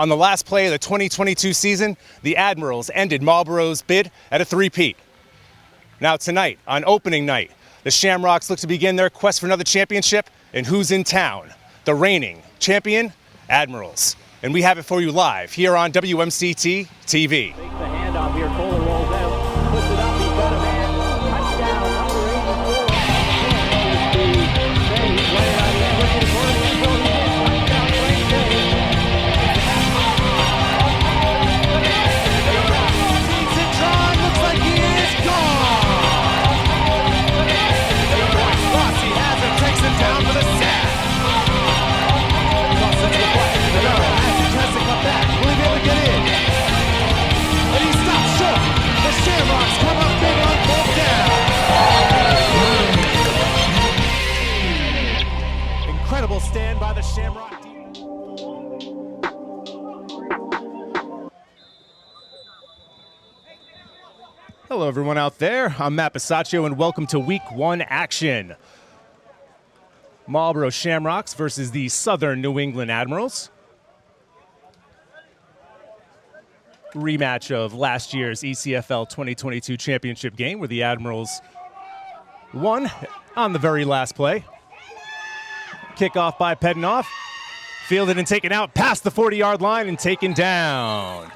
On the last play of the 2022 season, the Admirals ended Marlborough's bid at a three-peat. Now tonight, on opening night, the Shamrocks look to begin their quest for another championship, and who's in town? The reigning champion, Admirals. And we have it for you live here on WMCT-TV. Take the handoff here, Kohler rolls out, puts it up, he's got a man, touchdown, number 84. He's laying out the end, looking for the end zone, he's in, touchdown, great save. Takes it, Tron, looks like he is gone. Rossi has him, takes him down for the sack. Toss it to the play, Navarro has it, tries to come back, will he be able to get in? And he stops short. The Shamrocks come up big on fourth down. Incredible stand by the Shamrock. Hello everyone out there, I'm Matt Bisaccio and welcome to Week 1 action. Marlborough Shamrocks versus the Southern New England Admirals. Rematch of last year's ECFL 2022 championship game where the Admirals won on the very last play. Kickoff by Pedinoff, fielded and taken out past the 40-yard line and taken down.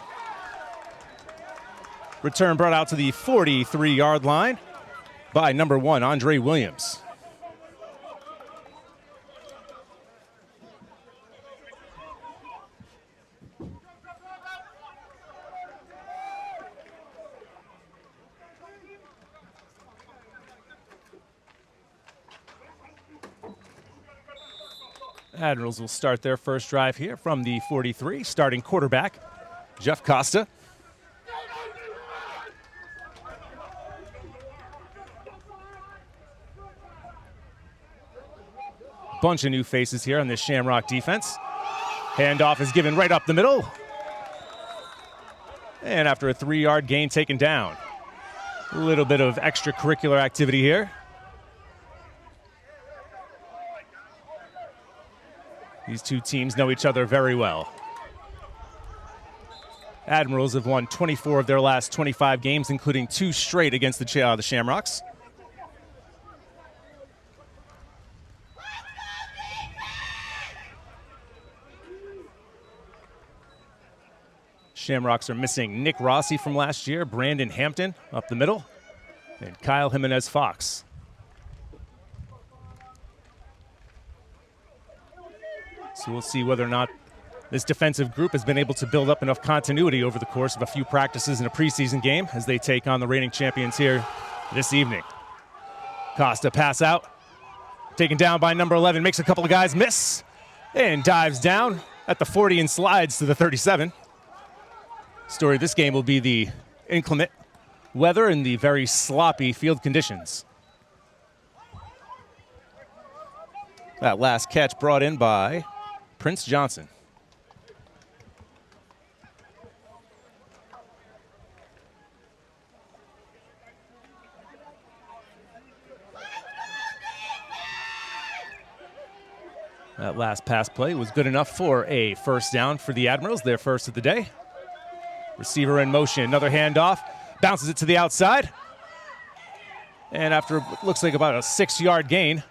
Return brought out to the 43-yard line by number 1, Andre Williams. Admirals will start their first drive here from the 43, starting quarterback, Jeff Costa. Bunch of new faces here on this Shamrock defense. Handoff is given right up the middle. And after a 3-yard gain, taken down. A little bit of extracurricular activity here. These two teams know each other very well. Admirals have won 24 of their last 25 games, including 2 straight against the Shamrocks. Shamrocks are missing Nick Rossi from last year, Brandon Hampton up the middle, and Kyle Jimenez-Fox. So we'll see whether or not this defensive group has been able to build up enough continuity over the course of a few practices in a preseason game as they take on the reigning champions here this evening. Costa pass out, taken down by number 11, makes a couple of guys miss, and dives down at the 40 and slides to the 37. Story of this game will be the inclement weather and the very sloppy field conditions. That last catch brought in by Prince Johnson. That last pass play was good enough for a first down for the Admirals, their first of the day. Receiver in motion, another handoff, bounces it to the outside. And after what looks like about a 6-yard gain,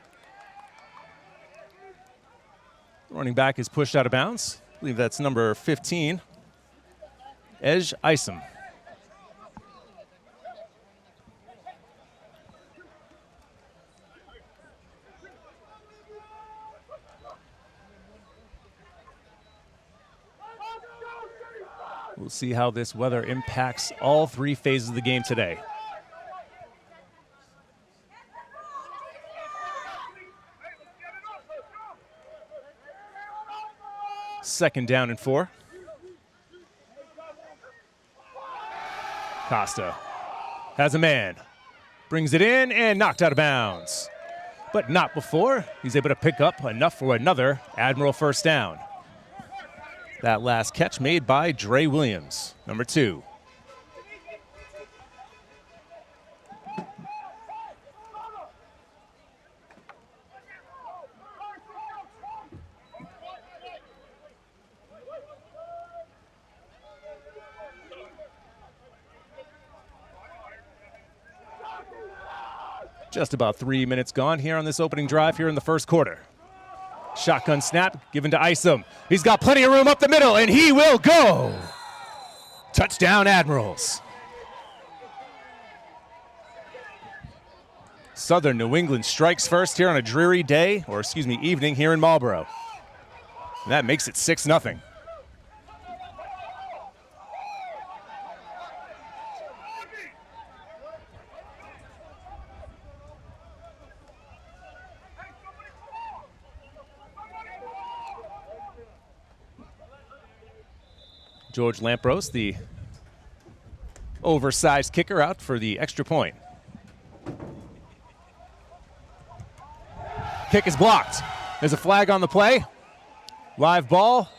running back is pushed out of bounds. I believe that's number 15, Ej Isom. We'll see how this weather impacts all 3 phases of the game today. Second down and 4. Costa has a man, brings it in and knocked out of bounds. But not before he's able to pick up enough for another Admiral first down. That last catch made by Dre Williams, number 2. Just about 3 minutes gone here on this opening drive here in the first quarter. Shotgun snap given to Isom. He's got plenty of room up the middle, and he will go. Touchdown, Admirals. Southern New England strikes first here on a dreary day, or excuse me, evening here in Marlborough. And that makes it 6-0. George Lampros, the oversized kicker, out for the extra point. Kick is blocked. There's a flag on the play. Live ball.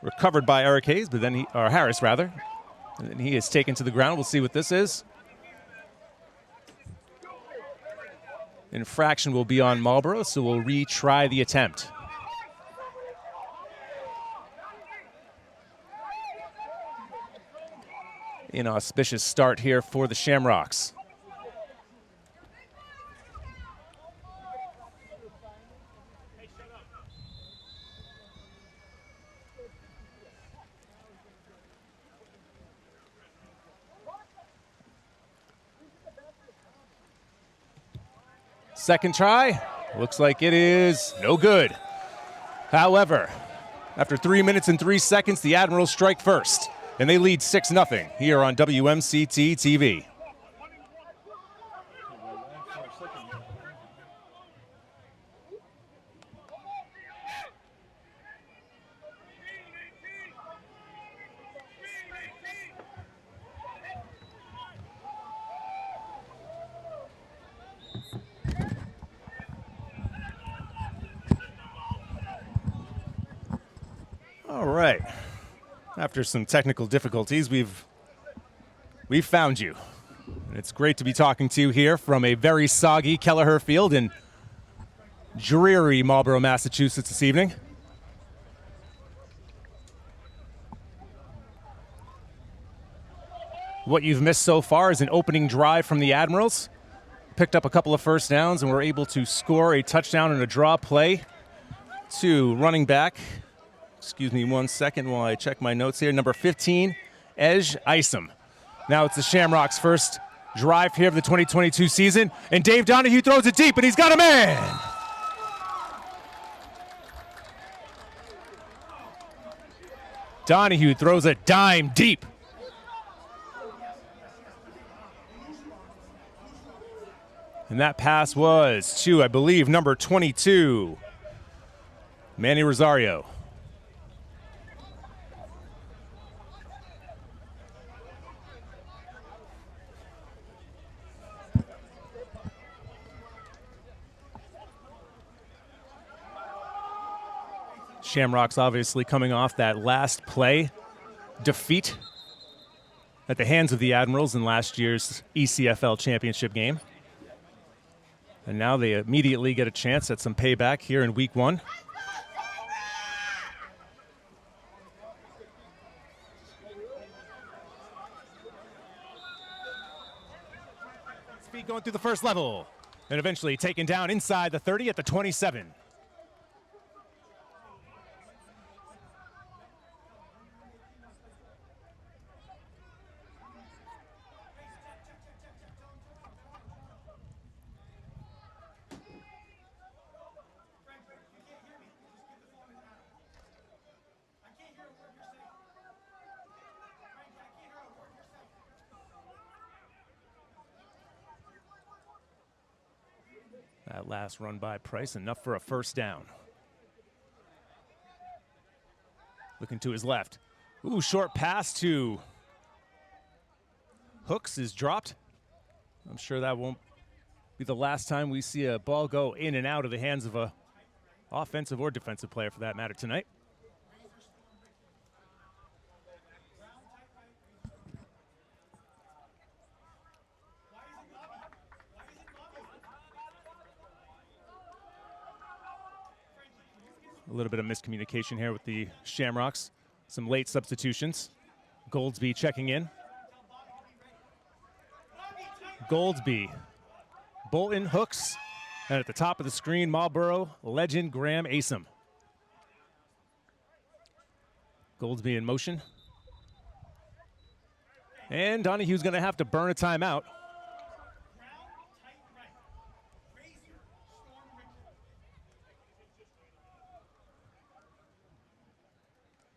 Recovered by Eric Hayes, but then Harris rather. And then he is taken to the ground. We'll see what this is. Infraction will be on Marlborough, so we'll retry the attempt. Inauspicious start here for the Shamrocks. Second try, looks like it is no good. However, after 3 minutes and 3 seconds, the Admirals strike first, and they lead 6-0 here on WMCT-TV. All right. After some technical difficulties, we've found you. And it's great to be talking to you here from a very soggy Kelleher Field in dreary Marlborough, Massachusetts this evening. What you've missed so far is an opening drive from the Admirals. Picked up a couple of first downs and were able to score a touchdown and a draw play to running back. Excuse me 1 second while I check my notes here. Number 15, Ej Isom. Now it's the Shamrocks' first drive here of the 2022 season, and Dave Donahue throws it deep, and he's got a man. Donahue throws a dime deep. And that pass was to, I believe, number 22, Manny Rosario. Shamrocks obviously coming off that last play defeat at the hands of the Admirals in last year's ECFL championship game. And now they immediately get a chance at some payback here in week one. Speed going through the first level and eventually taken down inside the 30 at the 27. That last run by Price, enough for a first down. Looking to his left. Ooh, short pass to Hooks is dropped. I'm sure that won't be the last time we see a ball go in and out of the hands of a offensive or defensive player for that matter tonight. A little bit of miscommunication here with the Shamrocks. Some late substitutions. Goldsby checking in. Goldsby, Bolton, Hooks, and at the top of the screen, Marlborough legend Graham Asom. Goldsby in motion. And Donahue's going to have to burn a timeout.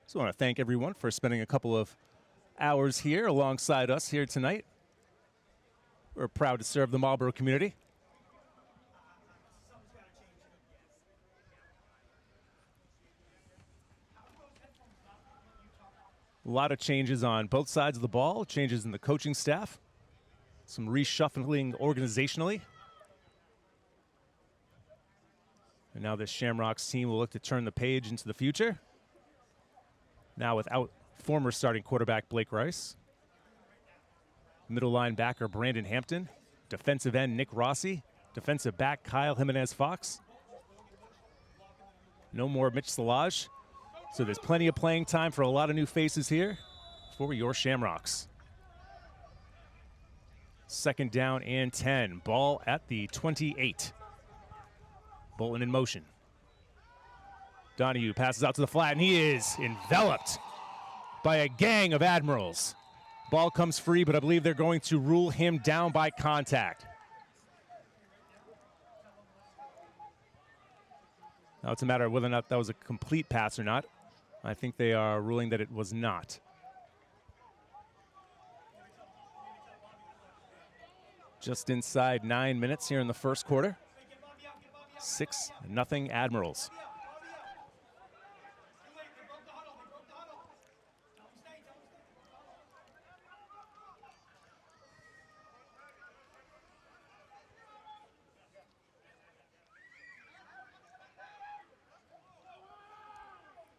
So I want to thank everyone for spending a couple of hours here alongside us here tonight. We're proud to serve the Marlborough community. A lot of changes on both sides of the ball, changes in the coaching staff, some reshuffling organizationally. And now this Shamrocks team will look to turn the page into the future. Now without former starting quarterback Blake Rice, middle linebacker Brandon Hampton, defensive end Nick Rossi, defensive back Kyle Jimenez-Fox. No more Mitch Szilagyi. So there's plenty of playing time for a lot of new faces here for your Shamrocks. 2nd down and 10. Ball at the 28. Bolton in motion. Donahue passes out to the flat, and he is enveloped by a gang of Admirals. Ball comes free, but I believe they're going to rule him down by contact. Now it's a matter of whether or not that was a complete pass or not. I think they are ruling that it was not. Just inside 9 minutes here in the first quarter. 6-0 Admirals.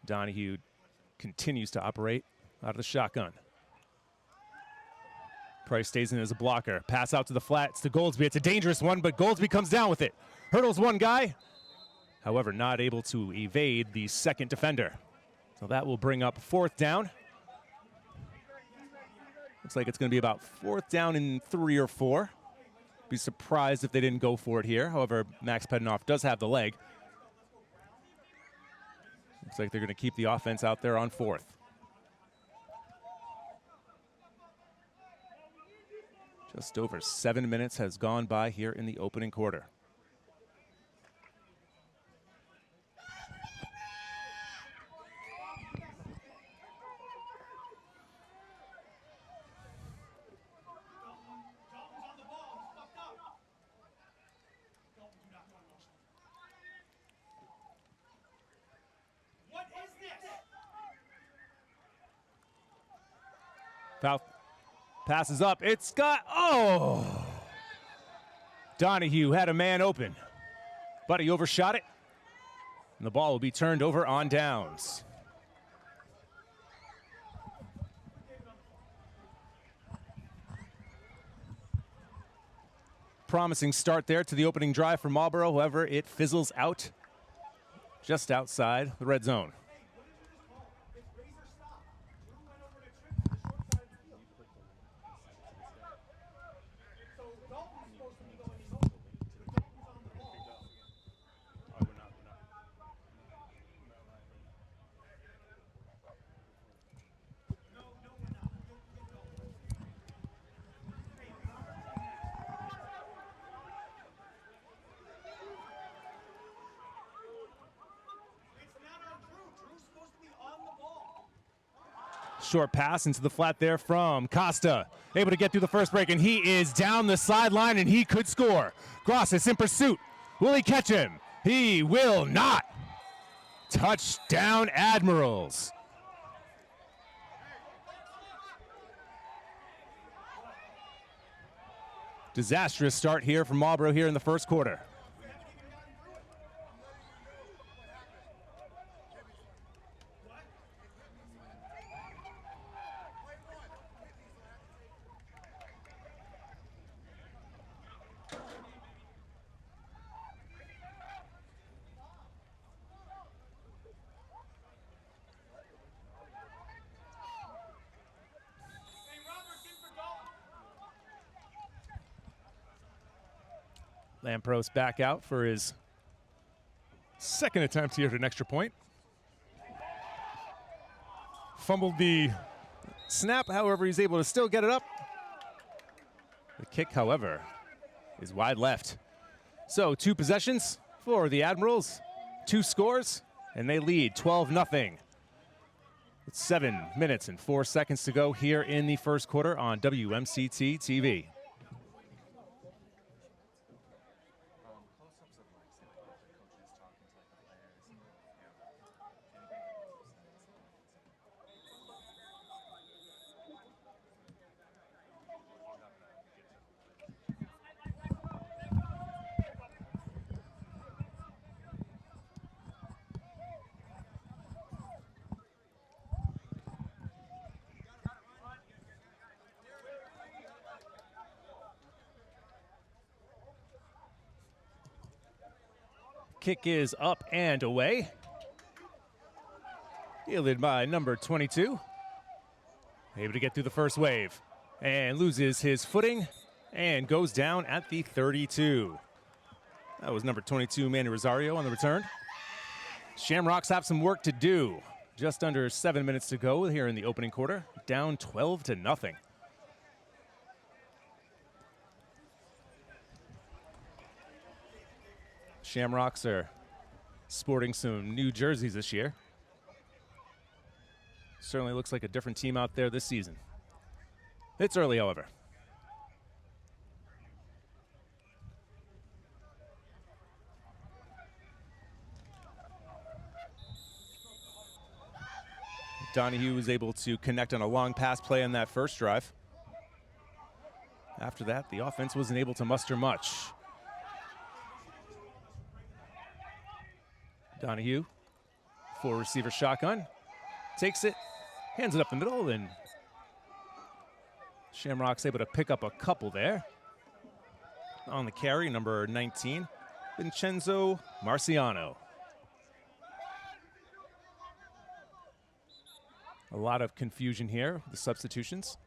Donahue continues to operate out of the shotgun. Price stays in as a blocker. Pass out to the flat. It's to Goldsby. It's a dangerous one, but Goldsby comes down with it. Hurdles one guy. However, not able to evade the second defender. So that will bring up 4th down. Looks like it's going to be about 4th down and 3 or 4. Be surprised if they didn't go for it here. However, Max Pedenoff does have the leg. Looks like they're going to keep the offense out there on 4th. Just over 7 minutes has gone by here in the opening quarter. Foul. Passes up. It's got, oh! Donahue had a man open, but he overshot it. And the ball will be turned over on downs. Promising start there to the opening drive for Marlborough. However, it fizzles out just outside the red zone. Short pass into the flat there from Costa. Able to get through the first break, and he is down the sideline, and he could score. Gross is in pursuit. Will he catch him? He will not. Touchdown, Admirals. Disastrous start here from Marlborough here in the first quarter. Lampros back out for his second attempt here at an extra point. Fumbled the snap, however, he's able to still get it up. The kick, however, is wide left. So 2 possessions for the Admirals, 2 scores, and they lead 12-0. With 7 minutes and 4 seconds to go here in the first quarter on WMCT-TV. Kick is up and away. Fielded by number 22. Able to get through the first wave. And loses his footing and goes down at the 32. That was number 22, Manny Rosario, on the return. Shamrocks have some work to do. Just under 7 minutes to go here in the opening quarter. Down 12-0. Shamrocks are sporting some new jerseys this year. Certainly looks like a different team out there this season. It's early, however. Donahue was able to connect on a long pass play on that first drive. After that, the offense wasn't able to muster much. Donahue, 4-receiver shotgun, takes it, hands it up the middle, and Shamrock's able to pick up a couple there. On the carry, number 19, Vincenzo Marciano. A lot of confusion here with the substitutions.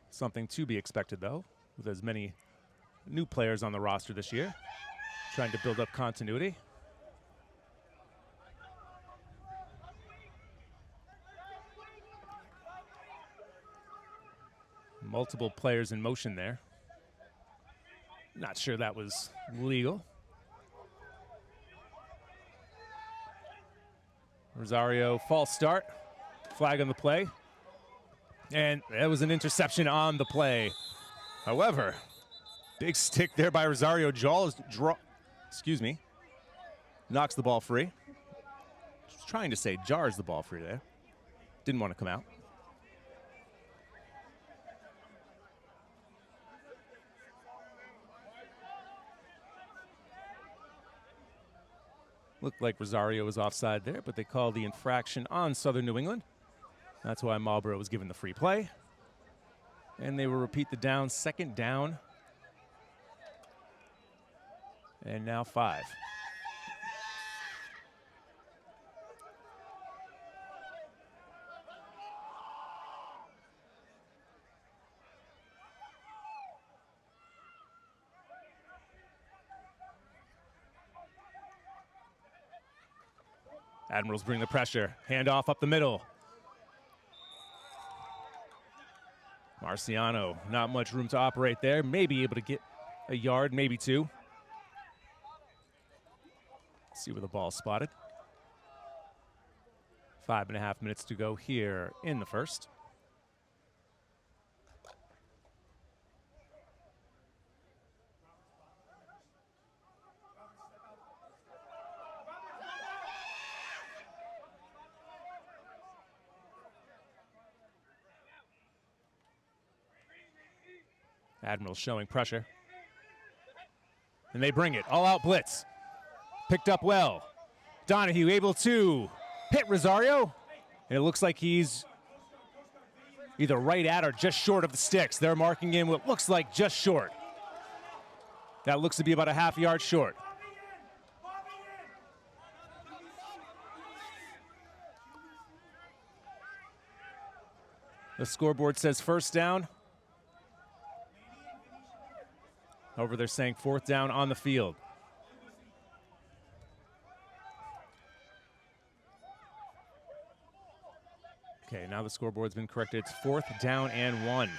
Something to be expected, though, with as many new players on the roster this year, trying to build up continuity. Multiple players in motion there. Not sure that was legal. Rosario, false start. Flag on the play. And that was an interception on the play. However, big stick there by Rosario. Knocks the ball free. Just trying to say jars the ball free there. Didn't want to come out. Looked like Rosario was offside there, but they called the infraction on Southern New England. That's why Marlborough was given the free play. And they will repeat the down, second down. And now 5. Admirals bring the pressure. Handoff up the middle. Marciano, not much room to operate there. Maybe able to get a yard, maybe 2. See where the ball's spotted. 5.5 minutes to go here in the first. Admirals showing pressure. And they bring it. All-out blitz. Picked up well. Donahue able to hit Rosario. And it looks like he's either right at or just short of the sticks. They're marking him what looks like just short. That looks to be about a half yard short. The The scoreboard says first down. However, they're saying fourth down on the field. Okay, now the scoreboard's been corrected. It's fourth down and 1.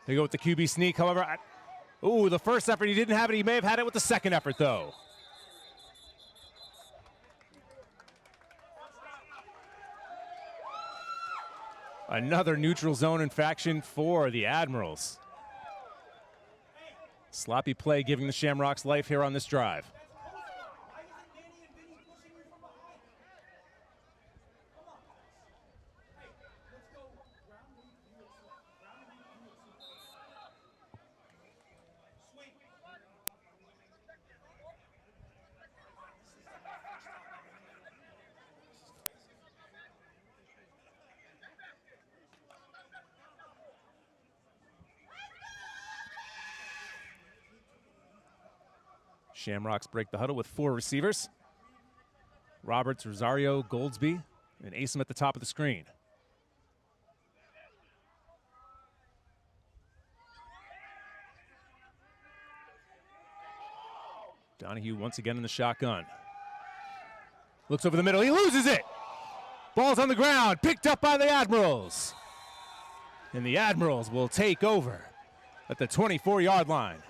They go with the QB sneak. However, the first effort, he didn't have it. He may have had it with the second effort, though. Another neutral zone infraction for the Admirals. Sloppy play giving the Shamrocks life here on this drive. Shamrocks break the huddle with 4 receivers. Roberts, Rosario, Goldsby, and Asim at the top of the screen. Donahue once again in the shotgun. Looks over the middle, he loses it! Ball's on the ground, picked up by the Admirals. And the Admirals will take over at the 24-yard line.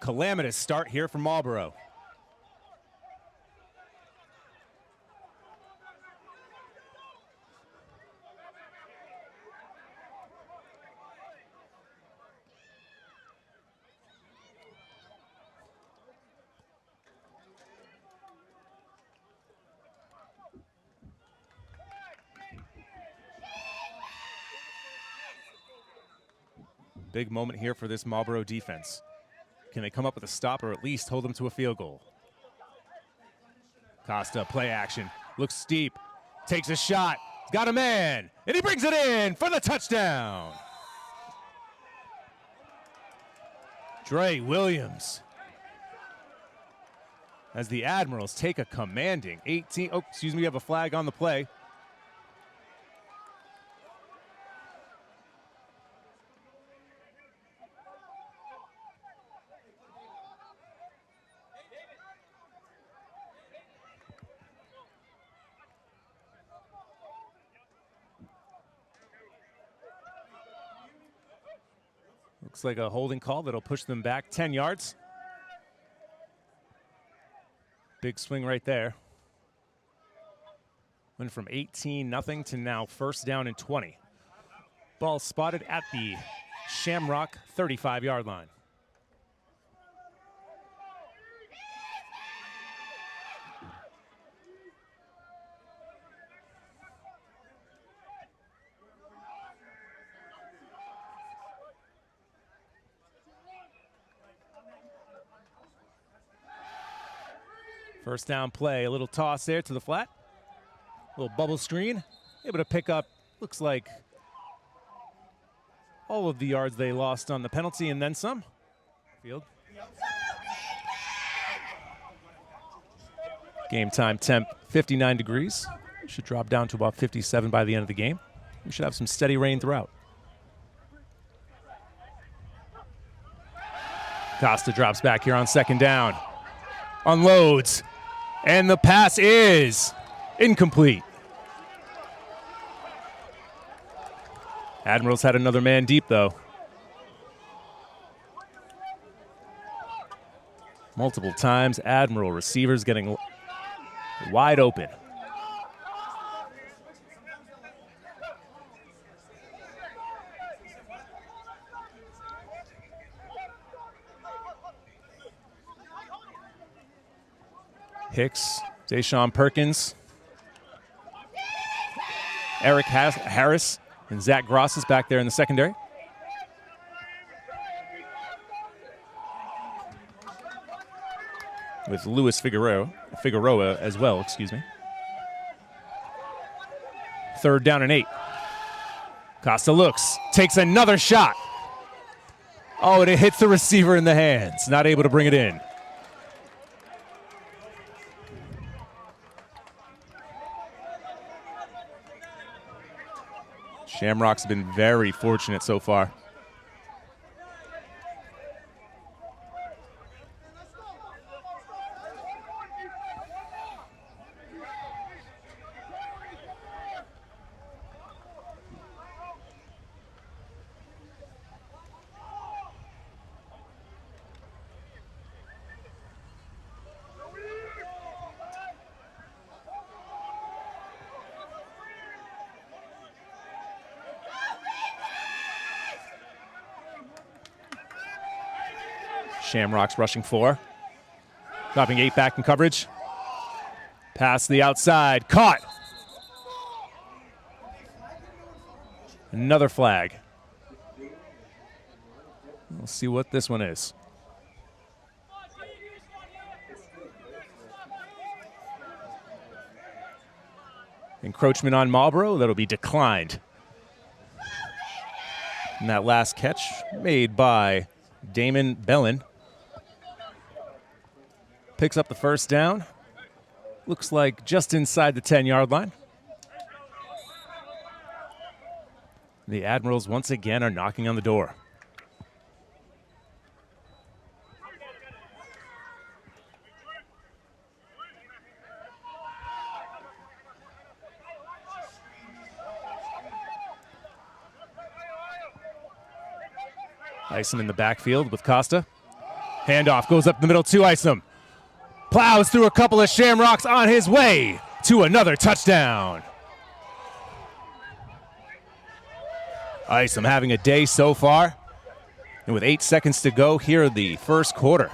Calamitous start here from Marlborough. Big moment here for this Marlborough defense. Can they come up with a stop or at least hold them to a field goal? Costa, play action, looks steep, takes a shot, got a man, and he brings it in for the touchdown. Dre Williams. As the Admirals take a commanding 18, we have a flag on the play. Looks like a holding call that'll push them back 10 yards. Big swing right there. Went from 18-0 to now first down and 20. Ball spotted at the Shamrock 35-yard line. First down play, a little toss there to the flat. A little bubble screen. Able to pick up, looks like, all of the yards they lost on the penalty and then some. Field. Game time temp 59 degrees. Should drop down to about 57 by the end of the game. We should have some steady rain throughout. Costa drops back here on second down. Unloads. And the pass is incomplete. Admirals had another man deep, though. Multiple times, Admiral receivers getting wide open. Hicks, Deshaun Perkins, Eric Harris, and Zach Gross is back there in the secondary. With Luis Figueroa as well, excuse me. Third down and 8. Costa looks, takes another shot. Oh, and it hits the receiver in the hands. Not able to bring it in. Shamrocks have been very fortunate so far. Shamrocks rushing 4. Dropping 8 back in coverage. Pass to the outside. Caught. Another flag. We'll see what this one is. Encroachment on Marlborough. That'll be declined. And that last catch made by Damon Bellin. Picks up the first down. Looks like just inside the 10-yard line. The Admirals once again are knocking on the door. Isom in the backfield with Costa. Handoff goes up the middle to Isom. Plows through a couple of Shamrocks on his way to another touchdown. Isom having a day so far. And with 8 seconds to go here in the first quarter,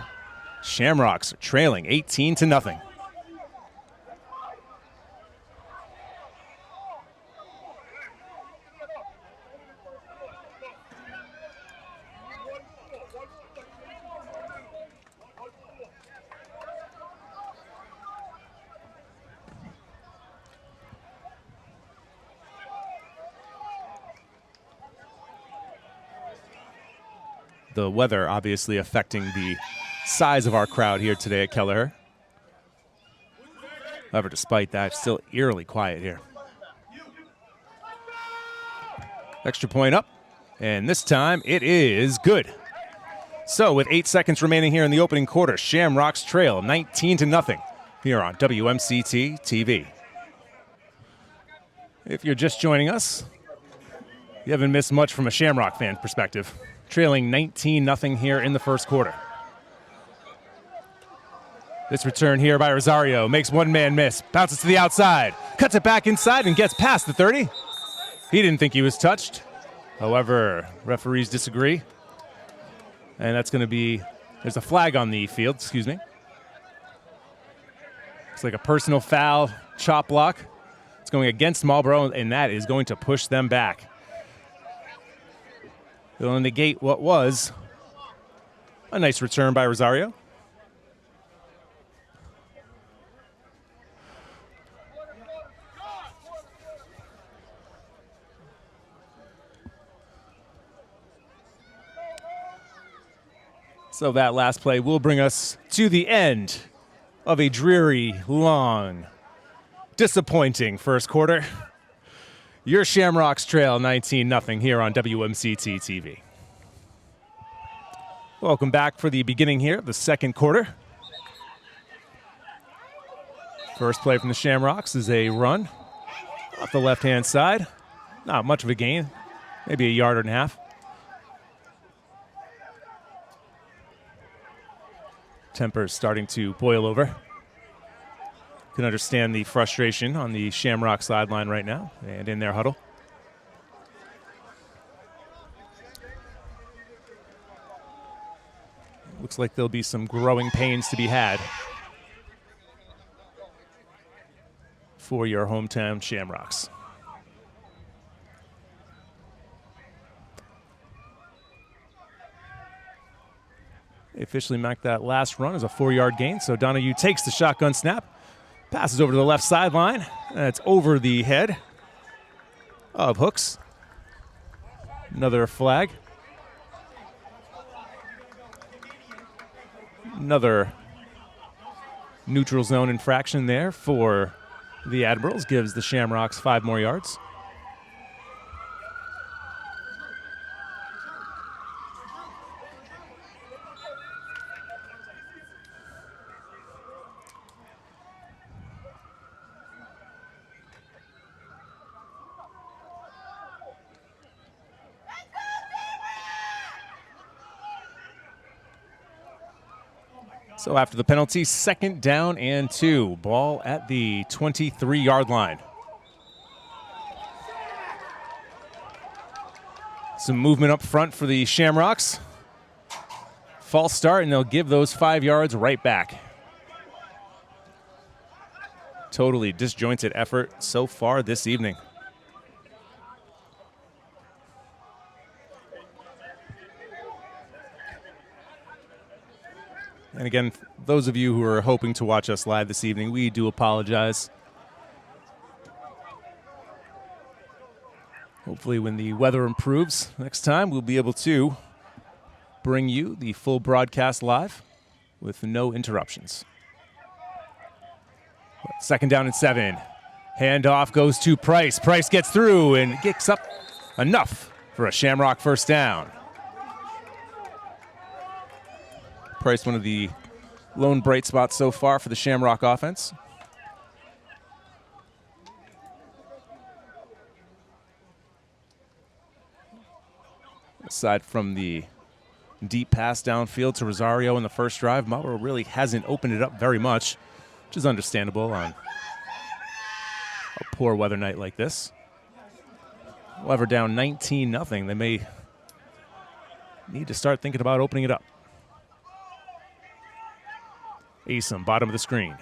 Shamrocks are trailing 18-0. The weather obviously affecting the size of our crowd here today at Kelleher. However, despite that, still eerily quiet here. Extra point up, and this time it is good. So with 8 seconds remaining here in the opening quarter, Shamrocks trail 19-0 here on WMCT-TV. If you're just joining us, you haven't missed much from a Shamrock fan perspective. Trailing 19-0 here in the first quarter. This return here by Rosario makes one man miss. Bounces to the outside. Cuts it back inside and gets past the 30. He didn't think he was touched. However, referees disagree. And that's going to be, there's a flag on the field, excuse me. It's like a personal foul, chop block. It's going against Marlborough, and that is going to push them back. It'll negate what was a nice return by Rosario. So that last play will bring us to the end of a dreary, long, disappointing first quarter. Your Shamrocks trail 19-0 here on WMCT-TV. Welcome back for the beginning here of the second quarter. First play from the Shamrocks is a run off the left-hand side. Not much of a gain, maybe a yard and a half. Temper's starting to boil over. Can understand the frustration on the Shamrock sideline right now and in their huddle. Looks like there'll be some growing pains to be had for your hometown Shamrocks. They officially marked that last run as a 4-yard gain, so Donahue takes the shotgun snap. Passes over to the left sideline. That's over the head of Hooks. Another flag. Another neutral zone infraction there for the Admirals. Gives the Shamrocks 5 more yards. So after the penalty, 2nd down and 2. Ball at the 23-yard line. Some movement up front for the Shamrocks. False start, and they'll give those 5 yards right back. Totally disjointed effort so far this evening. And again, those of you who are hoping to watch us live this evening, we do apologize. Hopefully when the weather improves next time, we'll be able to bring you the full broadcast live with no interruptions. 2nd down and 7. Handoff goes to Price. Price gets through and kicks up enough for a Shamrock 1st down. Price, one of the lone bright spots so far for the Shamrock offense. Aside from the deep pass downfield to Rosario in the first drive, Marlborough really hasn't opened it up very much, which is understandable on a poor weather night like this. However, down 19-0, they may need to start thinking about opening it up. Asom, bottom of the screen.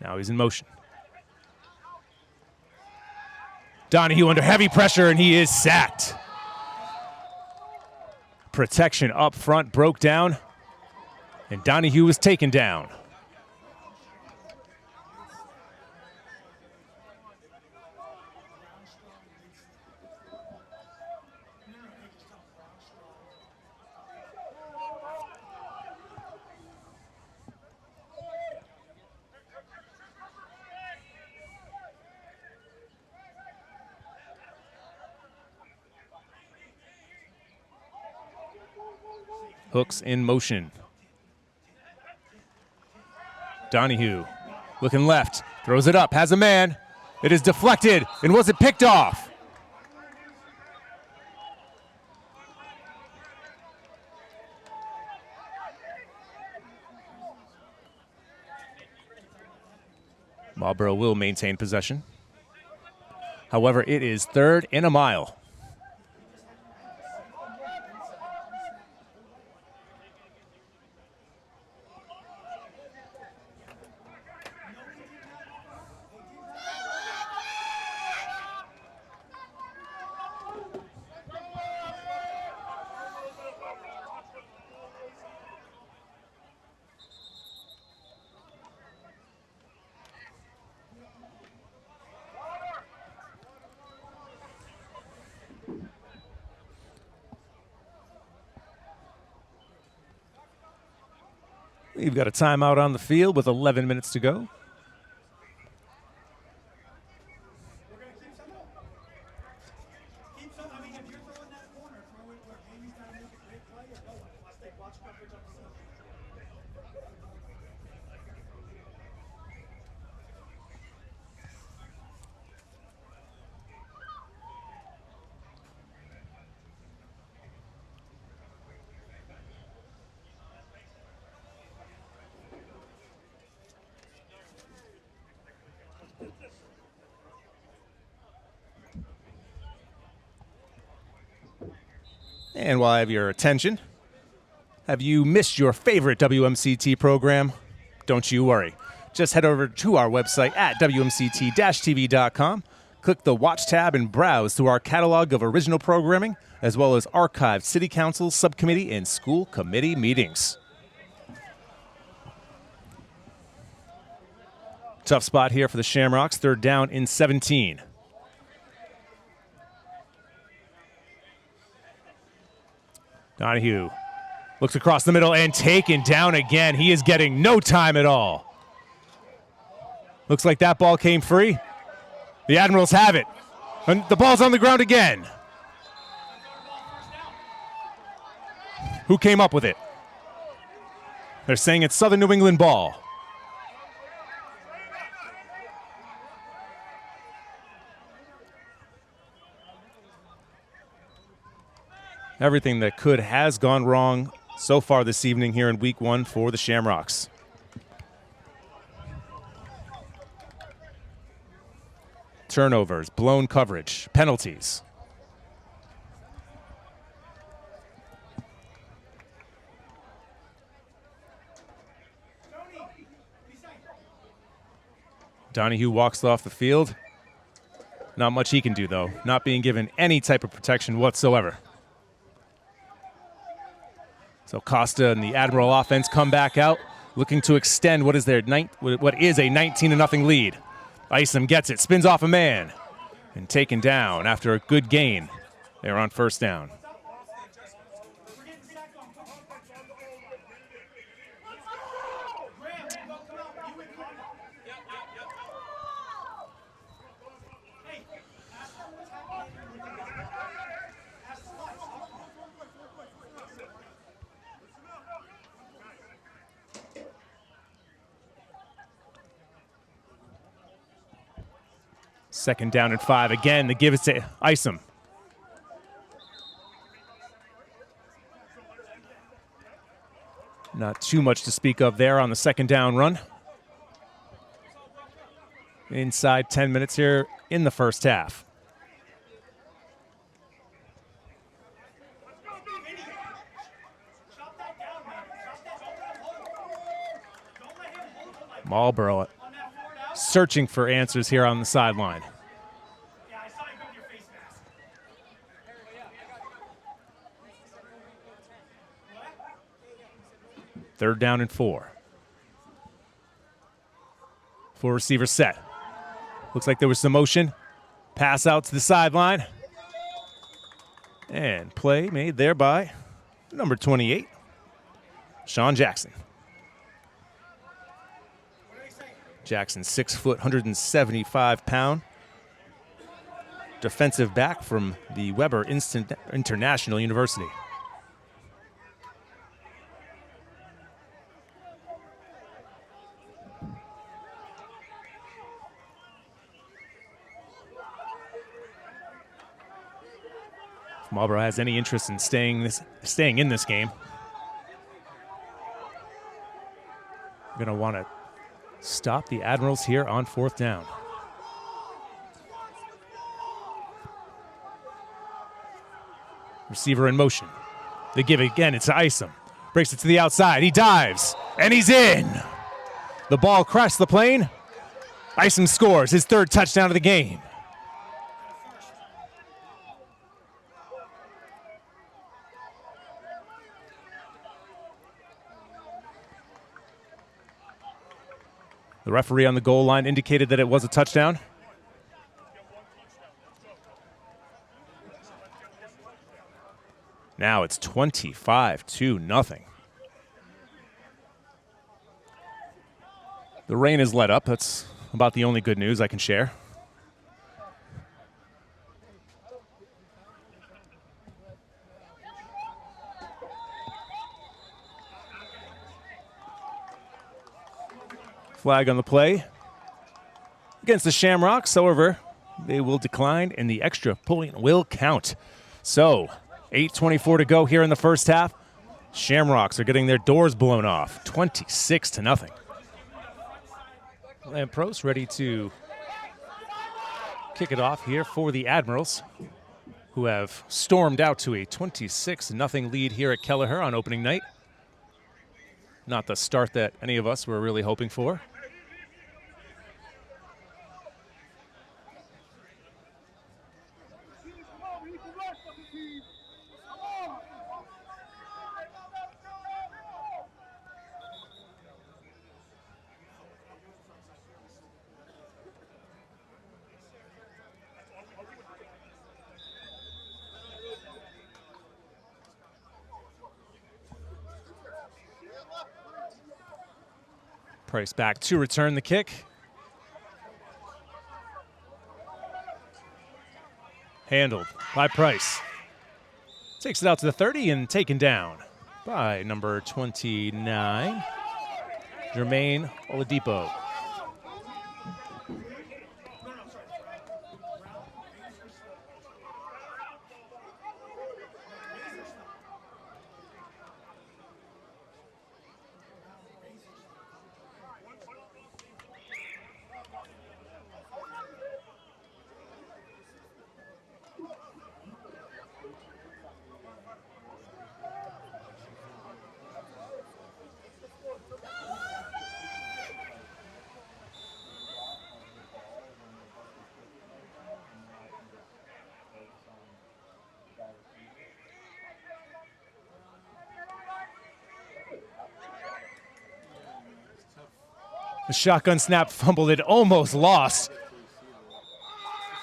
Now he's in motion. Donahue under heavy pressure, and he is sacked. Protection up front broke down, and Donahue was taken down. Hooks in motion. Donahue looking left, throws it up, has a man. It is deflected, and was it picked off? Marlborough will maintain possession. However, it is 3rd and a mile. We've got a timeout on the field with 11 minutes to go. And while I have your attention, have you missed your favorite WMCT program? Don't you worry. Just head over to our website at WMCT-TV.com, click the Watch tab, and browse through our catalog of original programming, as well as archived City Council, Subcommittee, and School Committee meetings. Tough spot here for the Shamrocks, 3rd down and 17. Donahue looks across the middle and taken down again. He is getting no time at all. Looks like that ball came free. The Admirals have it. And the ball's on the ground again. Who came up with it? They're saying it's Southern New England ball. Everything that could has gone wrong so far this evening here in week 1 for the Shamrocks. Turnovers, blown coverage, penalties. Donahue walks off the field. Not much he can do, though. Not being given any type of protection whatsoever. So Costa and the Admiral offense come back out, looking to extend what is a 19-0 lead. Isom gets it, spins off a man, and taken down after a good gain. They're on first down. Second down and 5 again. They give it to Isom. Not too much to speak of there on the second down run. Inside 10 minutes here in the first half. Marlborough searching for answers here on the sideline. Third down and 4. 4 receivers set. Looks like there was some motion. Pass out to the sideline. And play made there by number 28, Sean Jackson. Jackson, 6 foot, 175-pound defensive back from the Weber International University. If Marlborough has any interest in staying in this game, we're going to want to stop the Admirals here on fourth down. Receiver in motion. They give it again. It's to Isom. Breaks it to the outside. He dives, and he's in. The ball crashed the plane. Isom scores his 3rd touchdown of the game. The referee on the goal line indicated that it was a touchdown. Now it's 25-0. The rain has let up. That's about the only good news I can share. Flag on the play against the Shamrocks. However, they will decline, and the extra point will count. So, 8:24 to go here in the first half. Shamrocks are getting their doors blown off, 26-0. Lampros ready to kick it off here for the Admirals, who have stormed out to a 26-0 lead here at Kelleher on opening night. Not the start that any of us were really hoping for. Price back to return the kick. Handled by Price. Takes it out to the 30 and taken down by number 29, Jermaine Oladipo. The shotgun snap fumbled it, almost lost.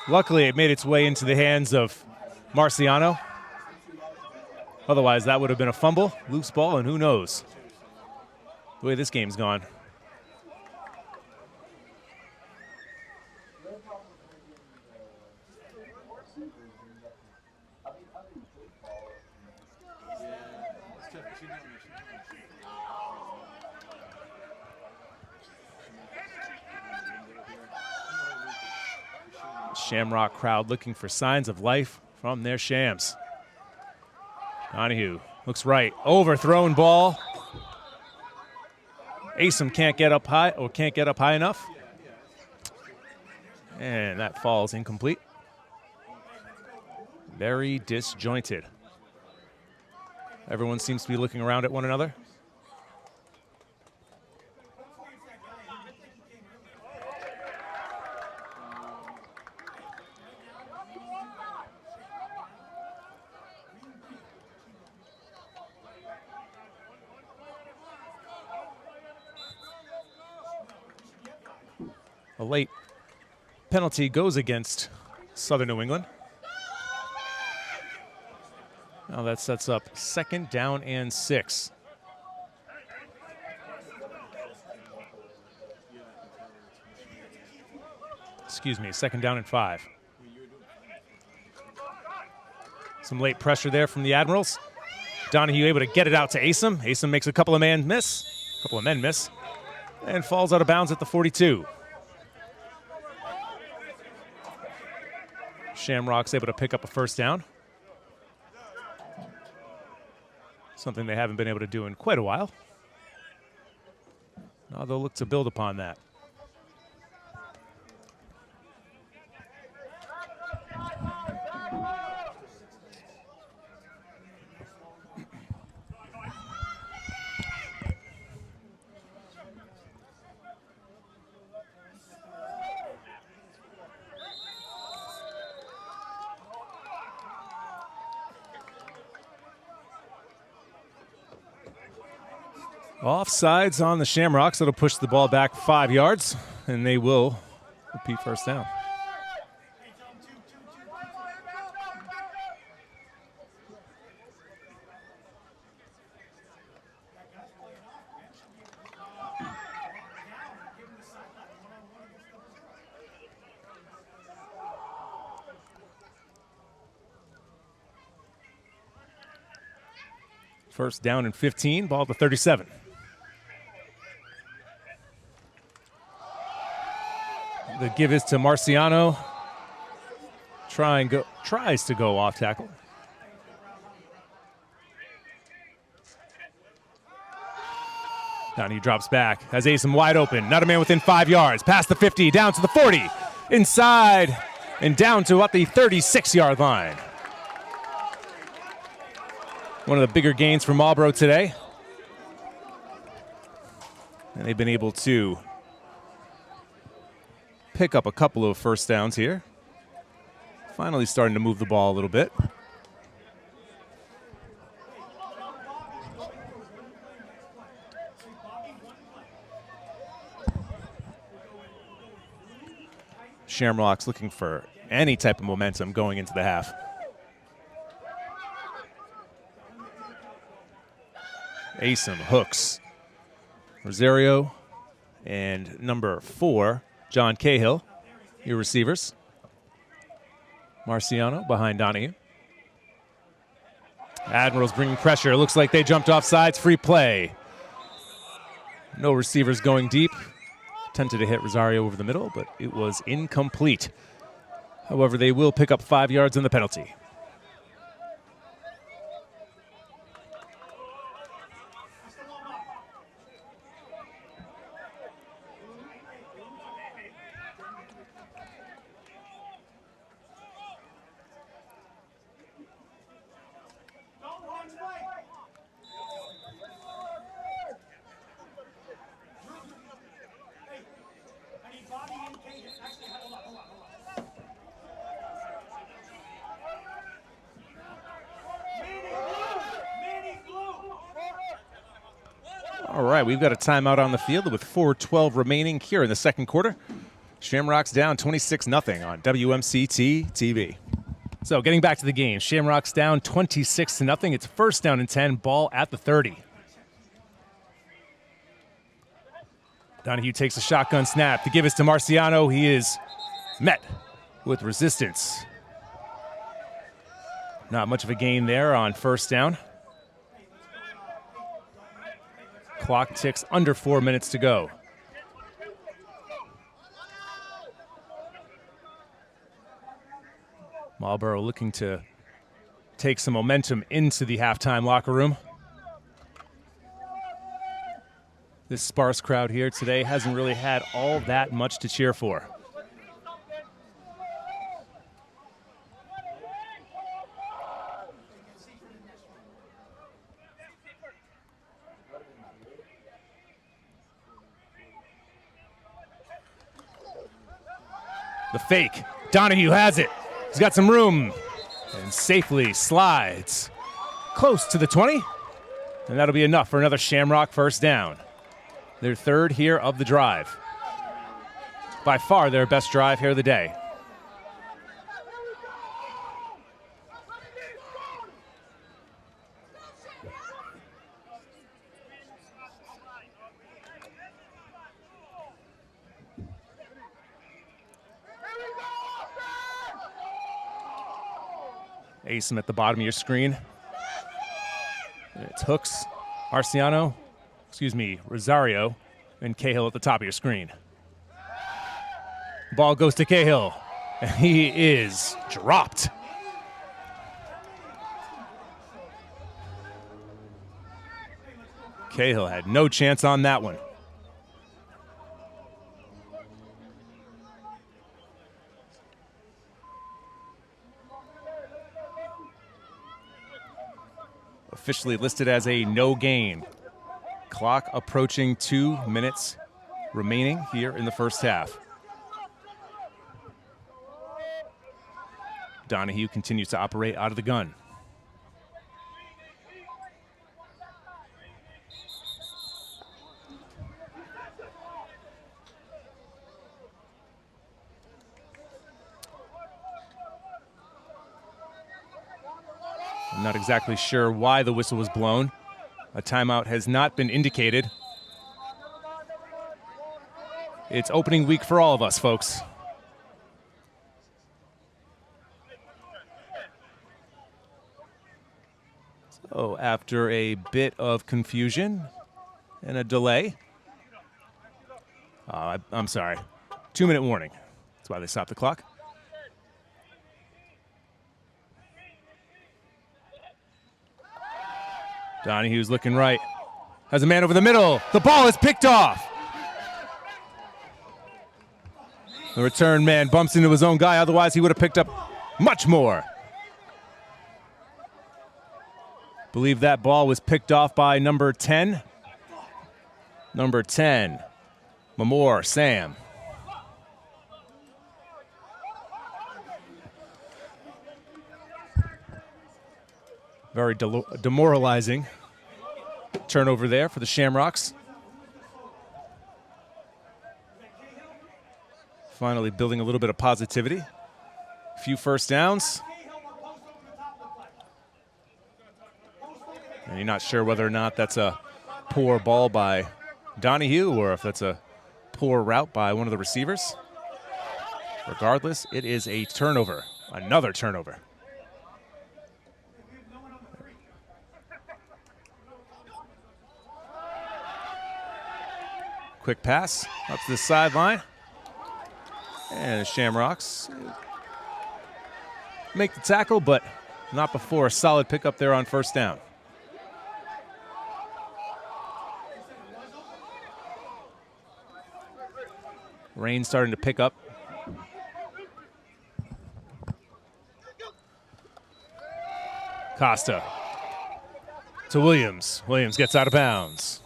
Luckily, it made its way into the hands of Marciano. Otherwise, that would have been a fumble, loose ball, and who knows the way this game's gone. Shamrock crowd looking for signs of life from their Shams. Donahue looks right, overthrown ball. Asim can't get up high enough. And that falls incomplete. Very disjointed. Everyone seems to be looking around at one another. A late penalty goes against Southern New England. Now that sets up 2nd down and 6. Excuse me, 2nd down and 5. Some late pressure there from the Admirals. Donahue able to get it out to Asim. Asim makes a couple of men miss, and falls out of bounds at the 42. Shamrock's able to pick up a 1st down. Something they haven't been able to do in quite a while. Now they'll look to build upon that. Offsides on the Shamrocks. That'll push the ball back 5 yards, and they will repeat 1st down. First down and 15, ball at the 37. The give is to Marciano. Tries to go off tackle. Donahue drops back. Has Asim wide open. Not a man within 5 yards. Past the 50, down to the 40. Inside and down to about the 36-yard line. One of the bigger gains for Marlborough today. And they've been able to pick up a couple of 1st downs here. Finally starting to move the ball a little bit. Shamrocks looking for any type of momentum going into the half. Asim hooks. Rosario and number 4, John Cahill, your receivers. Marciano behind Donahue. Admirals bringing pressure. Looks like they jumped off sides. Free play. No receivers going deep. Attempted to hit Rosario over the middle, but it was incomplete. However, they will pick up 5 yards in the penalty. All right, we've got a timeout on the field with 4:12 remaining here in the second quarter. Shamrocks down 26-0 on WMCT-TV. So getting back to the game, Shamrocks down 26-0. It's first down and 10, ball at the 30. Donahue takes a shotgun snap to give it to Marciano. He is met with resistance. Not much of a gain there on first down. Clock ticks under 4 minutes to go. Marlborough looking to take some momentum into the halftime locker room. This sparse crowd here today hasn't really had all that much to cheer for. The fake. Donahue has it. He's got some room and safely slides close to the 20. And that'll be enough for another Shamrock first down. Their third here of the drive. By far their best drive here of the day. Asim at the bottom of your screen. It's Hooks, Rosario, and Cahill at the top of your screen. Ball goes to Cahill, and he is dropped. Cahill had no chance on that one. Officially listed as a no gain. Clock approaching 2 minutes remaining here in the first half. Donahue continues to operate out of the gun. I'm not exactly sure why the whistle was blown. A timeout has not been indicated. It's opening week for all of us, folks. So after a bit of confusion and a delay, I'm sorry, 2 minute warning. That's why they stopped the clock. Donahue's looking right. Has a man over the middle. The ball is picked off. The return man bumps into his own guy. Otherwise, he would have picked up much more. Believe that ball was picked off by number 10. Number 10, Mamor Sam. Very demoralizing turnover there for the Shamrocks. Finally building a little bit of positivity. A few first downs. And you're not sure whether or not that's a poor ball by Donahue or if that's a poor route by one of the receivers. Regardless, it is a turnover. Another turnover. Quick pass up to the sideline. And the Shamrocks make the tackle, but not before a solid pickup there on first down. Rain starting to pick up. Costa to Williams. Williams gets out of bounds.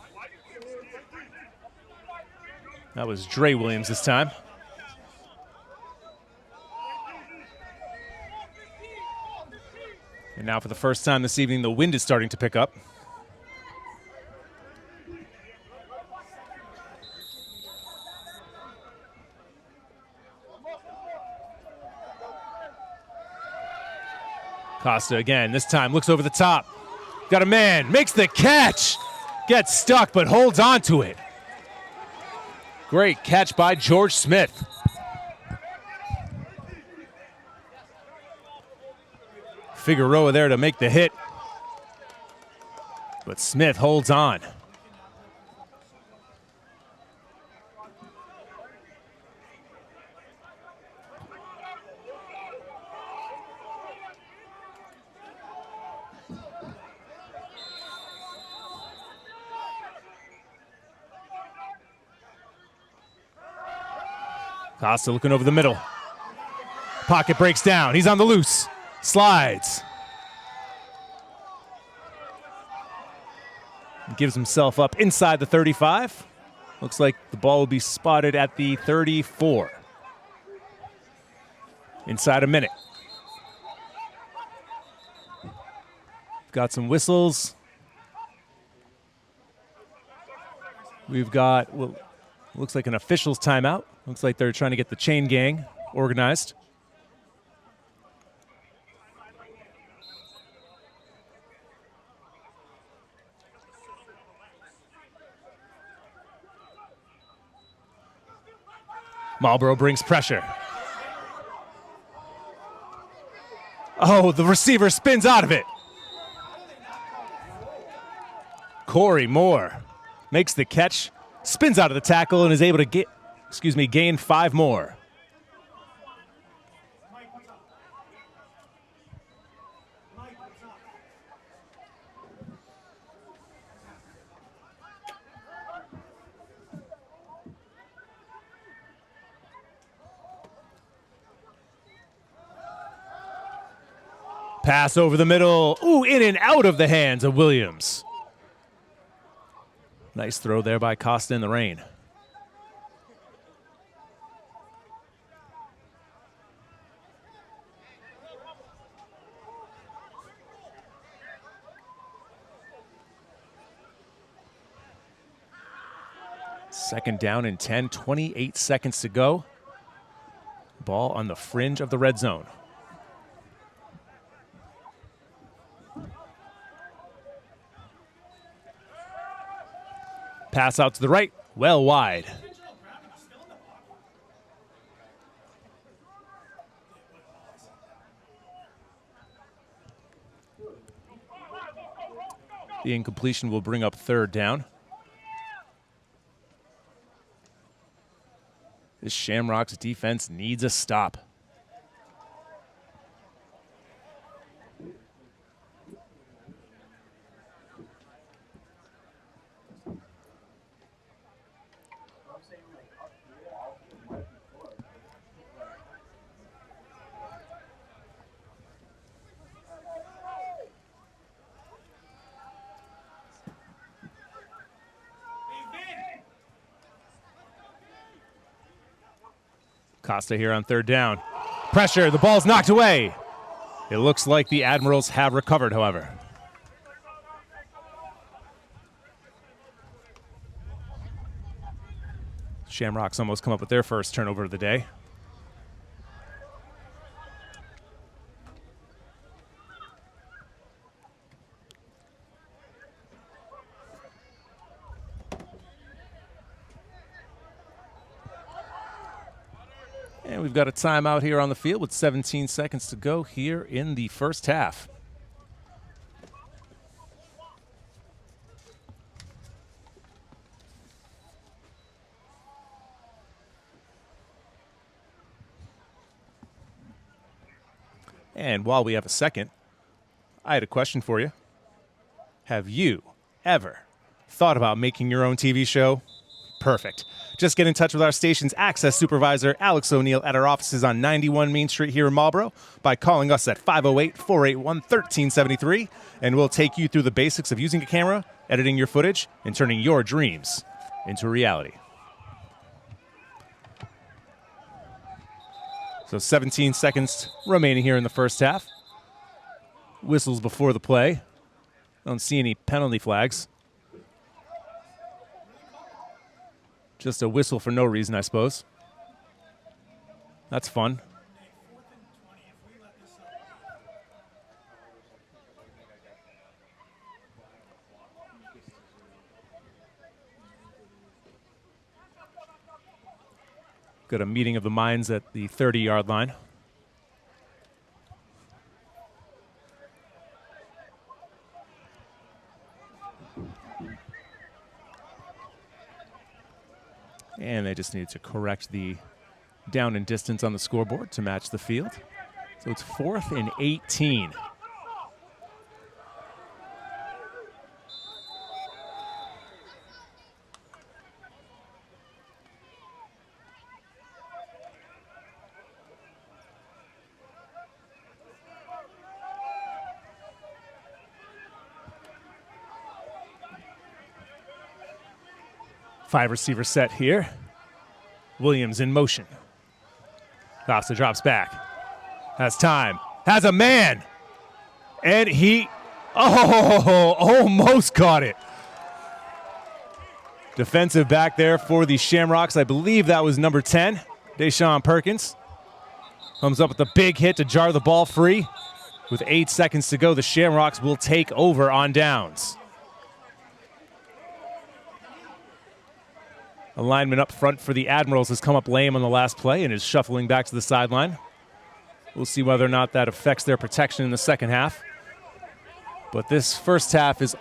That was Dre Williams this time. And now for the first time this evening, the wind is starting to pick up. Costa again, this time looks over the top. Got a man, makes the catch. Gets stuck, but holds on to it. Great catch by George Smith. Figueroa there to make the hit. But Smith holds on. Costa looking over the middle. Pocket breaks down. He's on the loose. Slides. Gives himself up inside the 35. Looks like the ball will be spotted at the 34. Inside a minute. Got some whistles. We've got, well, looks like an official's timeout. Looks like they're trying to get the chain gang organized. Marlborough brings pressure. Oh, the receiver spins out of it. Corey Moore makes the catch, spins out of the tackle, and is able to gain 5 more. Pass over the middle. Ooh, in and out of the hands of Williams. Nice throw there by Costa in the rain. Second down and 10, 28 seconds to go. Ball on the fringe of the red zone. Pass out to the right, well wide. The incompletion will bring up third down. This Shamrocks defense needs a stop. Costa here on third down. Pressure, the ball's knocked away. It looks like the Admirals have recovered, however. Shamrocks almost come up with their first turnover of the day. And we've got a timeout here on the field with 17 seconds to go here in the first half. And while we have a second, I had a question for you. Have you ever thought about making your own TV show? Perfect. Just get in touch with our station's access supervisor, Alex O'Neill, at our offices on 91 Main Street here in Marlborough by calling us at 508-481-1373, and we'll take you through the basics of using a camera, editing your footage, and turning your dreams into reality. So 17 seconds remaining here in the first half. Whistles before the play. Don't see any penalty flags. Just a whistle for no reason, I suppose. That's fun. Got a meeting of the minds at the 30-yard line. And they just need to correct the down and distance on the scoreboard to match the field. So it's 4th and 18. Five-receiver set here. Williams in motion. Costa drops back. Has time. Has a man. And he, almost caught it. Defensive back there for the Shamrocks. I believe that was number 10, Deshaun Perkins. Comes up with a big hit to jar the ball free. With 8 seconds to go, the Shamrocks will take over on downs. A lineman up front for the Admirals has come up lame on the last play and is shuffling back to the sideline. We'll see whether or not that affects their protection in the second half. But this first half is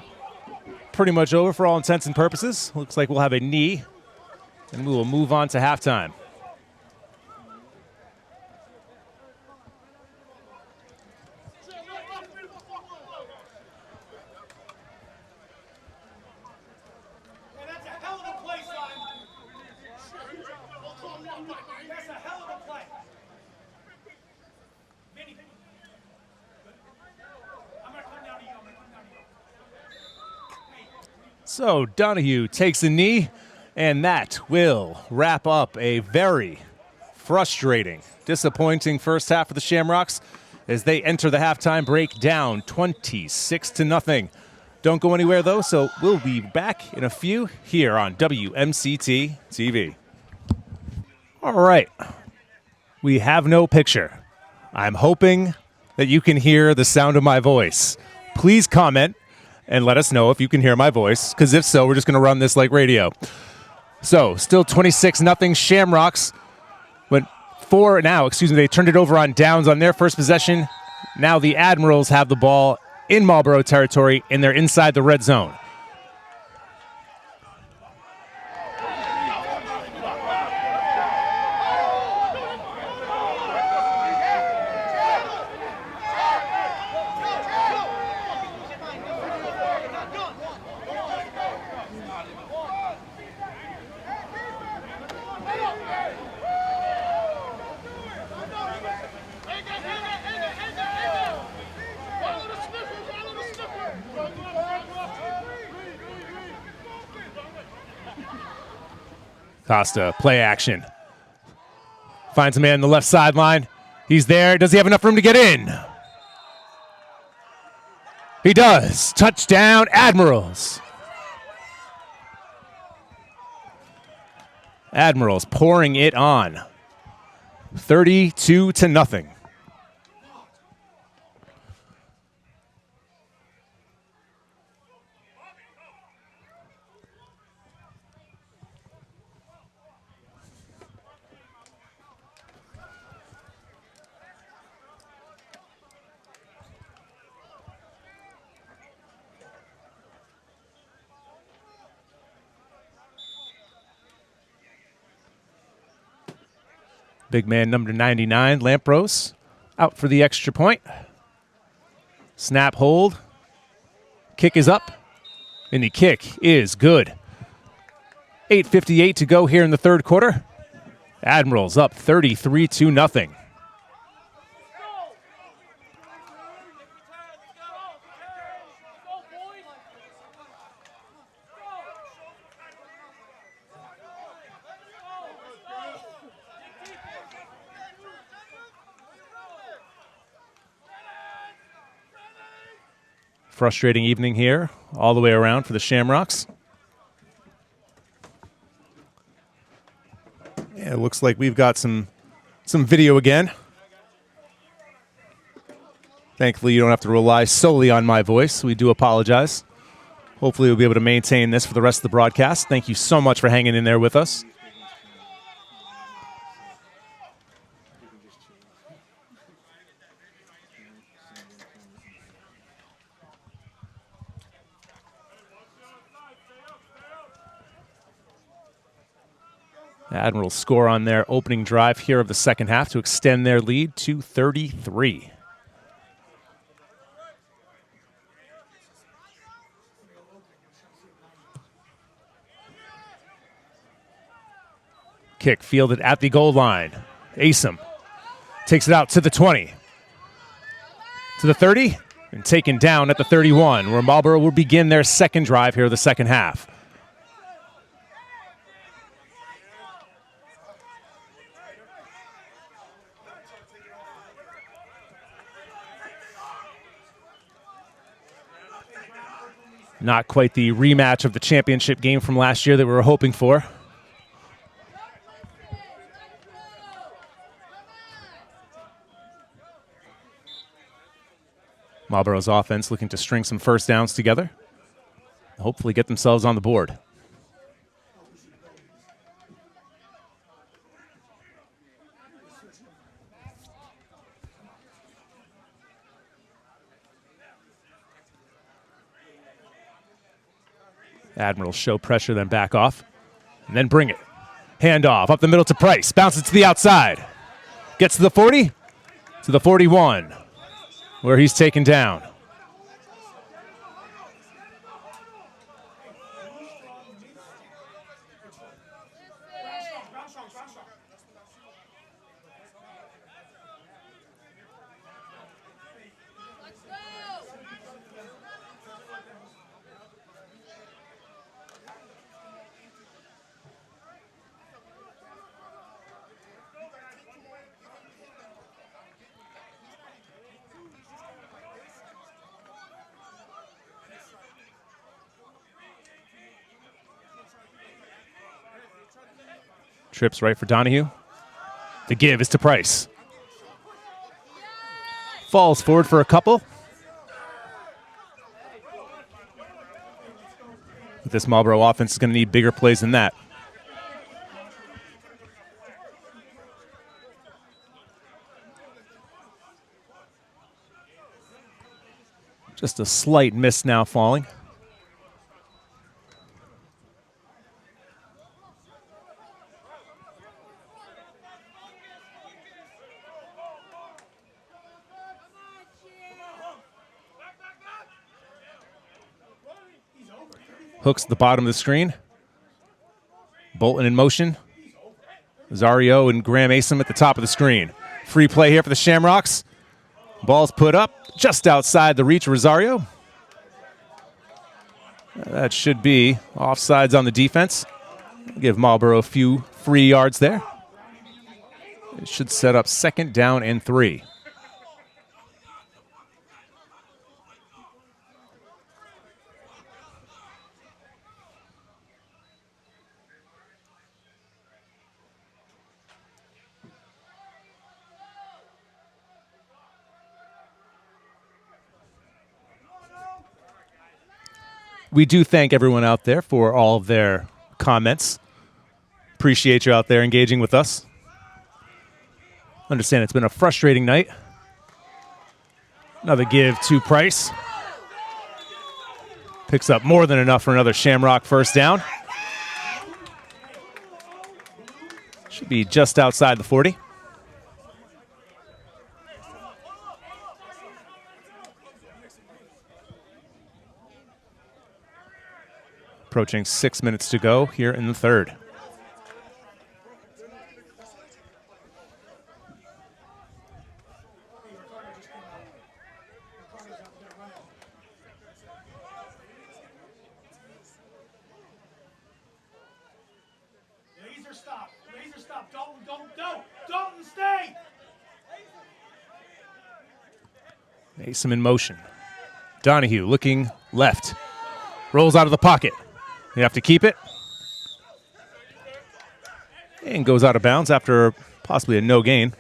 pretty much over for all intents and purposes. Looks like we'll have a knee, and we will move on to halftime. So Donahue takes a knee, and that will wrap up a very frustrating, disappointing first half for the Shamrocks as they enter the halftime break down 26-0. Don't go anywhere, though, so we'll be back in a few here on WMCT-TV. All right. We have no picture. I'm hoping that you can hear the sound of my voice. Please comment and let us know if you can hear my voice, because if so, we're just going to run this like radio. So, still 26-0 Shamrocks. Went four now, they turned it over on downs on their first possession. Now the Admirals have the ball in Marlborough territory, and they're inside the red zone. Costa, play action. Finds a man on the left sideline. He's there. Does he have enough room to get in? He does. Touchdown, Admirals. Admirals pouring it on. 32-0. Big man number 99, Lampros, out for the extra point. Snap, hold. Kick is up, and the kick is good. 8:58 to go here in the third quarter. Admirals up 33-0. Frustrating evening here, all the way around for the Shamrocks. Yeah, it looks like we've got some video again. Thankfully, you don't have to rely solely on my voice. We do apologize. Hopefully, we'll be able to maintain this for the rest of the broadcast. Thank you so much for hanging in there with us. Admirals score on their opening drive here of the second half to extend their lead to 33. Kick fielded at the goal line. Asim takes it out to the 20, to the 30, and taken down at the 31, where Marlborough will begin their second drive here of the second half. Not quite the rematch of the championship game from last year that we were hoping for. Marlborough's offense looking to string some first downs together, hopefully get themselves on the board. Admirals show pressure, then back off, and then bring it. Handoff up the middle to Price, bounces to the outside. Gets to the 40, to the 41, where he's taken down. Trips right for Donahue. The give is to Price. Falls forward for a couple. But this Marlborough offense is going to need bigger plays than that. Just a slight miss now falling. Hooks at the bottom of the screen. Bolton in motion. Zario and Graham Asim at the top of the screen. Free play here for the Shamrocks. Ball's put up just outside the reach of Rosario. That should be offsides on the defense. Give Marlborough a few free yards there. It should set up 2nd down and 3. We do thank everyone out there for all of their comments. Appreciate you out there engaging with us. Understand it's been a frustrating night. Another give to Price. Picks up more than enough for another Shamrock first down. Should be just outside the 40. Approaching 6 minutes to go here in the third. Laser stop. Laser stop. Dalton, stay. Asim in motion. Donahue looking left. Rolls out of the pocket. They have to keep it. And goes out of bounds after possibly a no gain.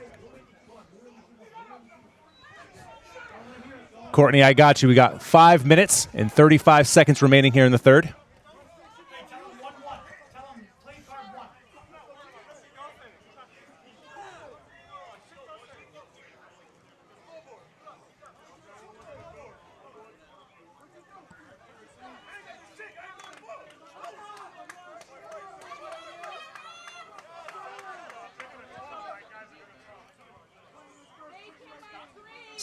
Courtney, I got you. We got 5 minutes and 35 seconds remaining here in the third.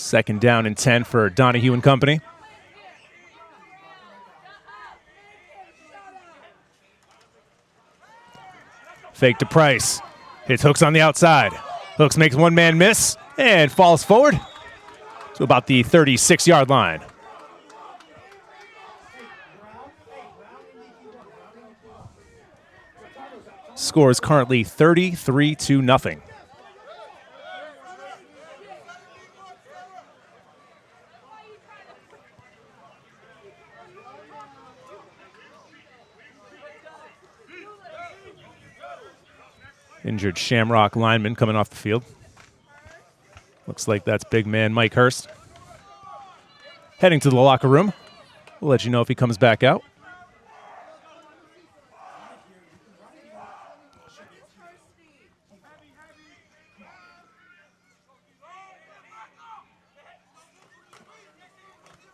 Second down and 10 for Donahue and company. Fake to Price. Hits Hooks on the outside. Hooks makes one man miss and falls forward to about the 36-yard line. Score is currently 33-0. Injured Shamrock lineman coming off the field. Looks like that's big man Mike Hurst. Heading to the locker room. We'll let you know if he comes back out.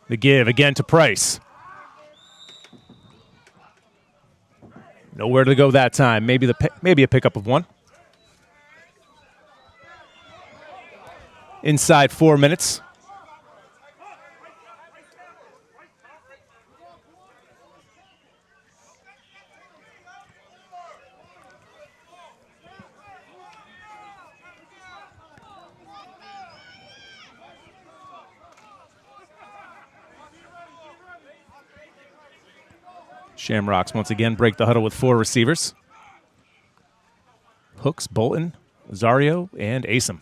The give again to Price. Nowhere to go that time. Maybe a pickup of one. Inside 4 minutes. Shamrocks once again break the huddle with 4 receivers. Hooks, Bolton, Zario, and Asim.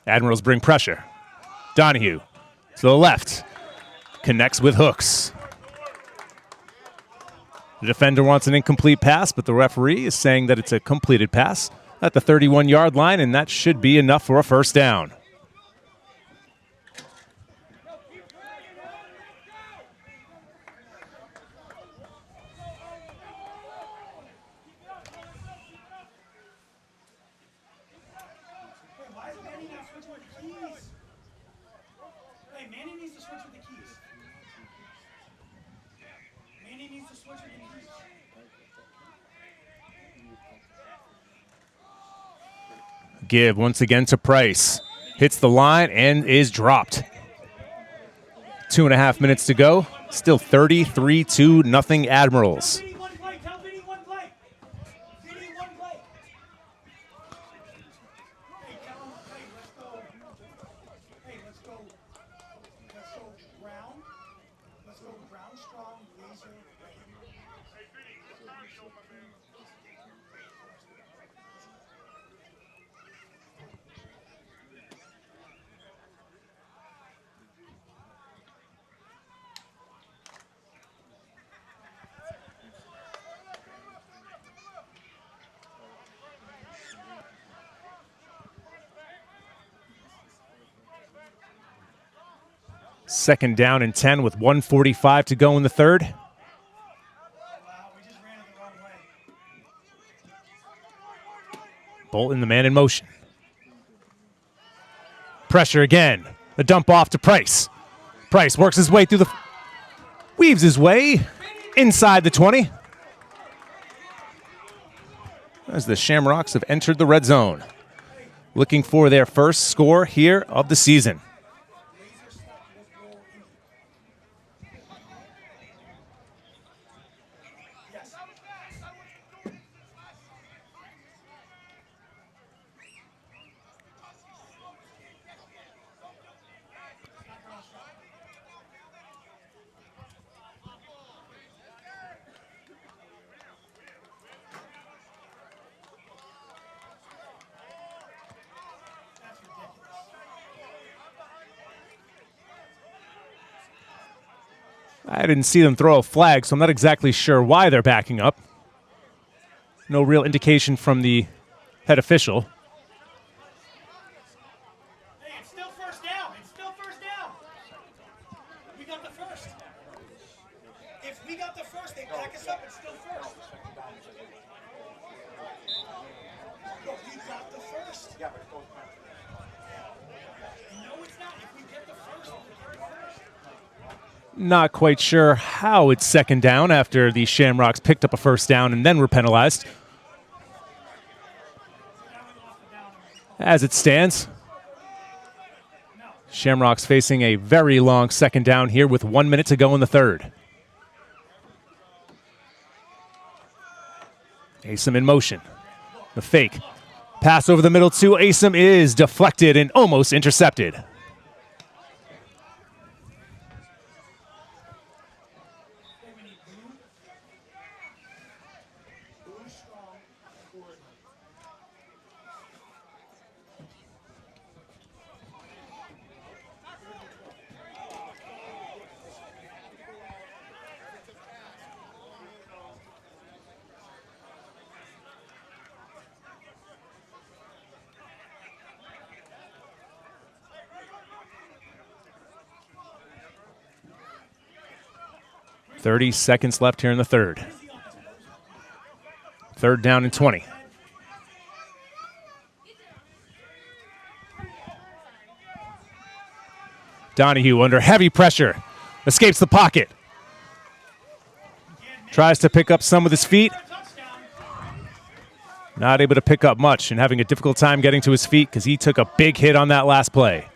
Admirals bring pressure. Donahue to the left. Connects with Hooks. The defender wants an incomplete pass, but the referee is saying that it's a completed pass at the 31-yard line, and that should be enough for a first down. Give once again to Price. Hits the line and is dropped. 2.5 minutes to go. Still 33-0 Admirals. Second down and 10 with 1:45 to go in the third. Bolton, the man in motion. Pressure again. The dump off to Price. Price works his way through weaves his way inside the 20. As the Shamrocks have entered the red zone. Looking for their first score here of the season. I didn't see them throw a flag, so I'm not exactly sure why they're backing up. No real indication from the head official. Hey, it's still first down. It's still first down. We got the first. If we got the first, they back us up. It's still first. No, we got the first. Yeah, but it goes back. No, it's not. If we get the first, we'll carry first. Not quite sure how it's second down after the Shamrocks picked up a first down and then were penalized. As it stands, Shamrocks facing a very long second down here with 1 minute to go in the third. Asim in motion. The fake. Pass over the middle to Asim is deflected and almost intercepted. .30 seconds left here in the third. Third down and 20. Donahue under heavy pressure. Escapes the pocket. Tries to pick up some with his feet. Not able to pick up much and having a difficult time getting to his feet because he took a big hit on that last play.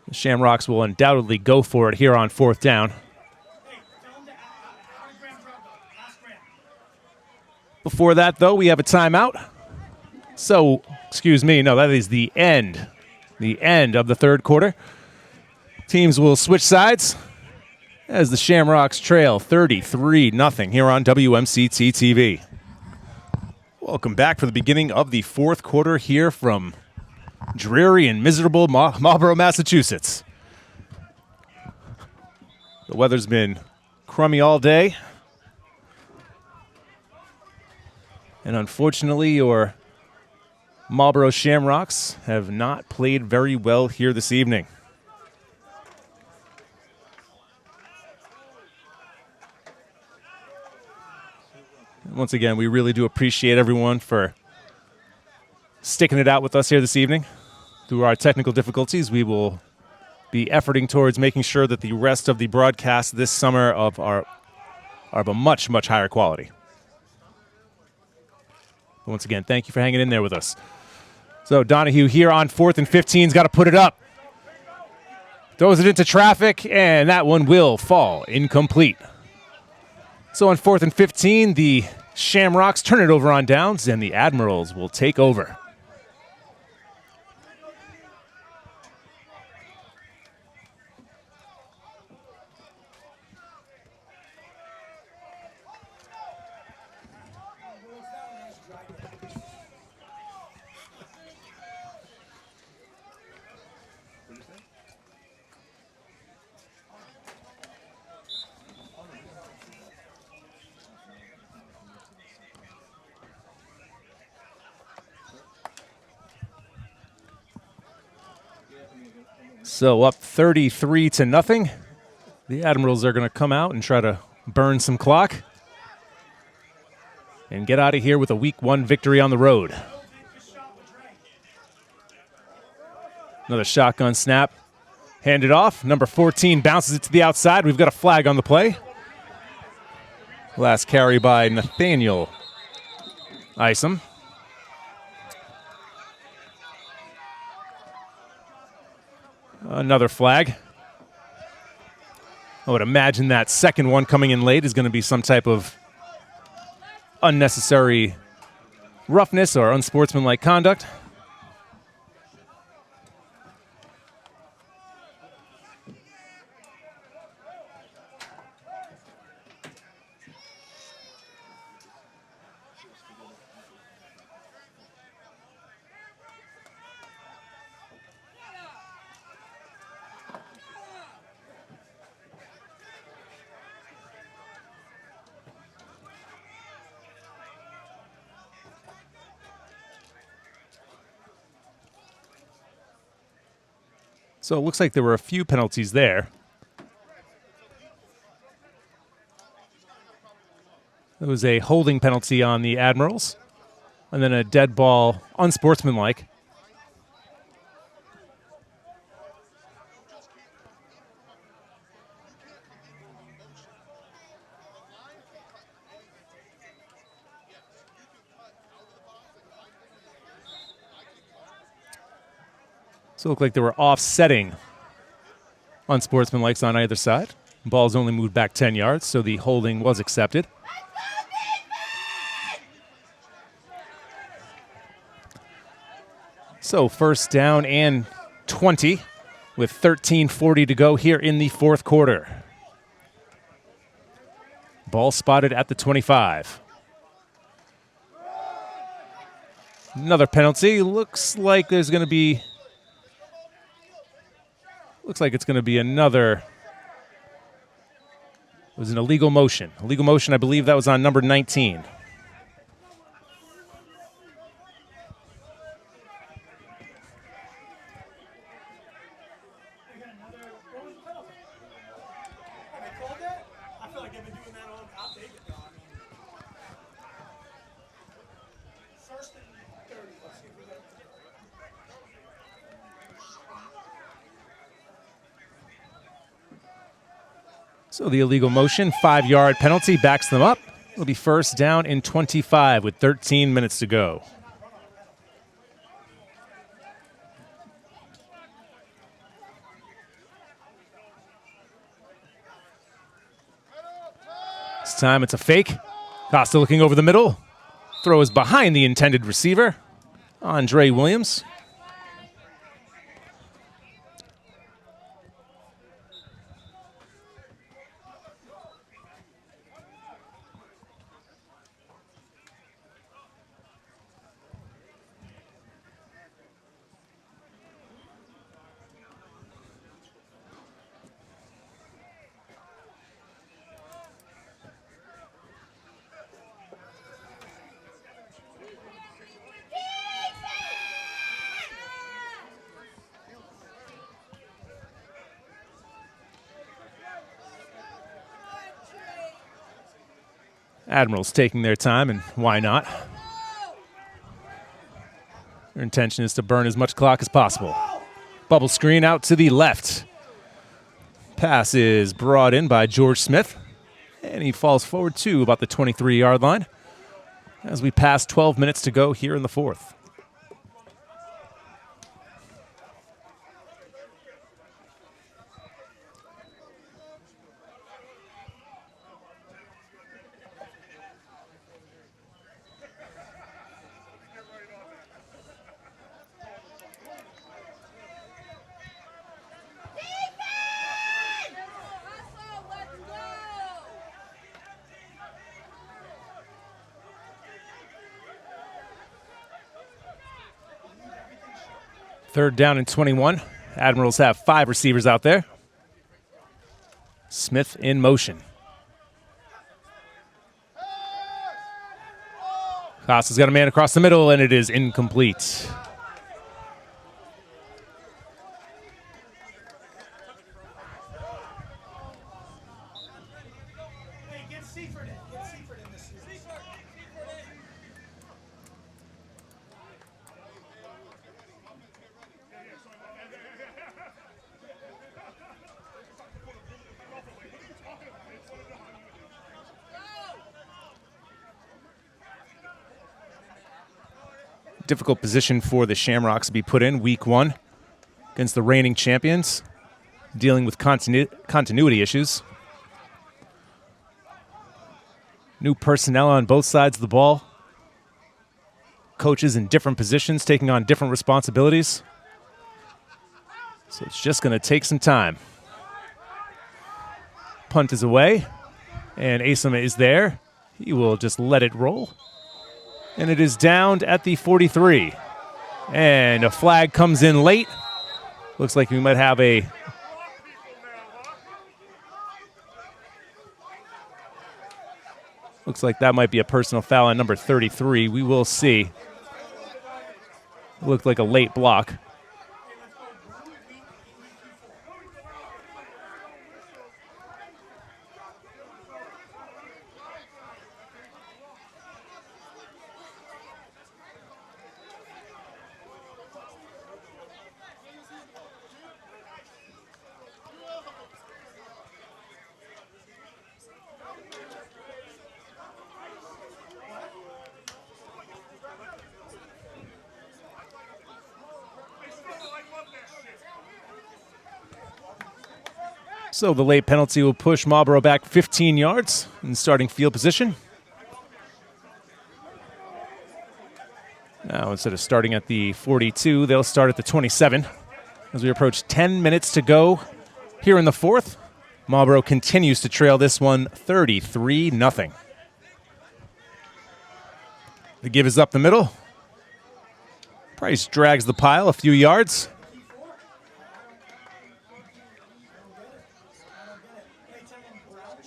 The Shamrocks will undoubtedly go for it here on fourth down. Before that, though, we have a timeout. So, excuse me, no, that is the end of the third quarter. Teams will switch sides as the Shamrocks trail 33-0 here on WMCT-TV. Welcome back for the beginning of the fourth quarter here from dreary and miserable Marlborough, Massachusetts. The weather's been crummy all day. And unfortunately, your Marlborough Shamrocks have not played very well here this evening. Once again, we really do appreciate everyone for sticking it out with us here this evening. Through our technical difficulties, we will be efforting towards making sure that the rest of the broadcasts this summer are of a much, much higher quality. But once again, thank you for hanging in there with us. So Donahue here on 4th and 15's got to put it up. Throws it into traffic, and that one will fall incomplete. So on 4th and 15, the Shamrocks turn it over on downs, and the Admirals will take over. So up 33-0. The Admirals are going to come out and try to burn some clock and get out of here with a Week 1 victory on the road. Another shotgun snap. Handed off. Number 14 bounces it to the outside. We've got a flag on the play. Last carry by Nathaniel Isom. Another flag. I would imagine that second one coming in late is going to be some type of unnecessary roughness or unsportsmanlike conduct. So it looks like there were a few penalties there. There was a holding penalty on the Admirals, and then a dead ball, unsportsmanlike. So it looked like there were offsetting unsportsmanlikes on either side. Ball's only moved back 10 yards, so the holding was accepted. So first down and 20 with 13:40 to go here in the fourth quarter. Ball spotted at the 25. Another penalty. Looks like it's going to be another. It was an illegal motion. Illegal motion, I believe that was on number 19. So the illegal motion, 5-yard penalty, backs them up. It'll be first down and 25 with 13 minutes to go. This time it's a fake. Costa looking over the middle. Throw is behind the intended receiver, Andre Williams. Admirals taking their time, and why not? Their intention is to burn as much clock as possible. Bubble screen out to the left. Pass is brought in by George Smith, and he falls forward to about the 23-yard line as we pass 12 minutes to go here in the fourth. Third down and 21. Admirals have 5 receivers out there. Smith in motion. Costa's got a man across the middle, and it is incomplete. Difficult position for the Shamrocks to be put in week 1 against the reigning champions, dealing with continuity issues. New personnel on both sides of the ball. Coaches in different positions taking on different responsibilities. So it's just going to take some time. Punt is away, and Asama is there. He will just let it roll. And it is downed at the 43. And a flag comes in late. Looks like we might have a... Looks like that might be a personal foul on number 33. We will see. It looked like a late block. So the late penalty will push Marlborough back 15 yards in starting field position. Now, instead of starting at the 42, they'll start at the 27. As we approach 10 minutes to go here in the fourth, Marlborough continues to trail this one 33-0. The give is up the middle. Price drags the pile a few yards.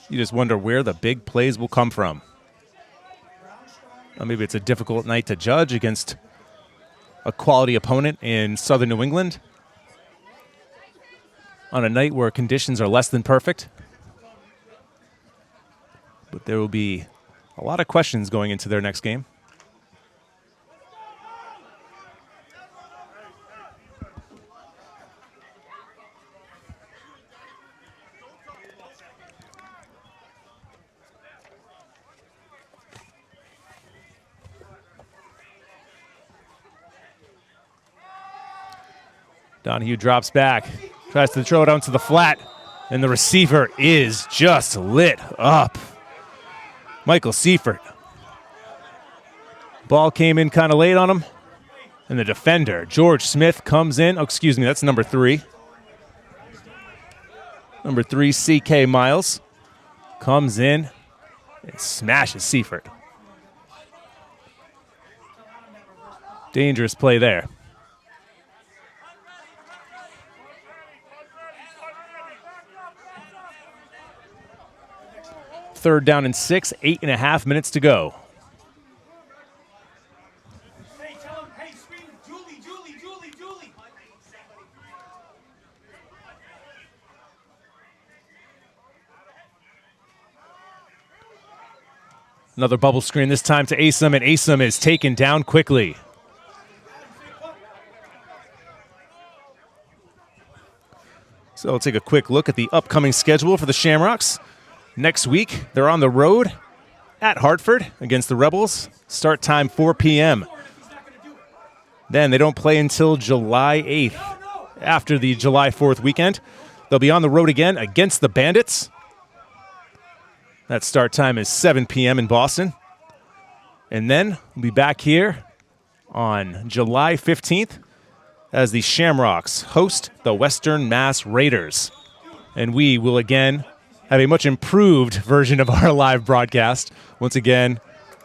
You just wonder where the big plays will come from. Or maybe it's a difficult night to judge against a quality opponent in Southern New England on a night where conditions are less than perfect. But there will be a lot of questions going into their next game. Donahue drops back, tries to throw it onto the flat, and the receiver is just lit up. Michael Seifert. Ball came in kind of late on him, and the defender, George Smith, comes in. Oh, excuse me, that's number 3. Number 3, C.K. Miles, comes in and smashes Seifert. Dangerous play there. Third down and 6, 8.5 minutes to go. Hey, tell him, hey, scream, Julie. Another bubble screen, this time to Asim, and Asim is taken down quickly. So we'll take a quick look at the upcoming schedule for the Shamrocks. Next week, they're on the road at Hartford against the Rebels. Start time 4 p.m. Then they don't play until July 8th. After the July 4th weekend, they'll be on the road again against the Bandits. That start time is 7 p.m. in Boston. And then we'll be back here on July 15th as the Shamrocks host the Western Mass Raiders. And we will again have a much improved version of our live broadcast. Once again,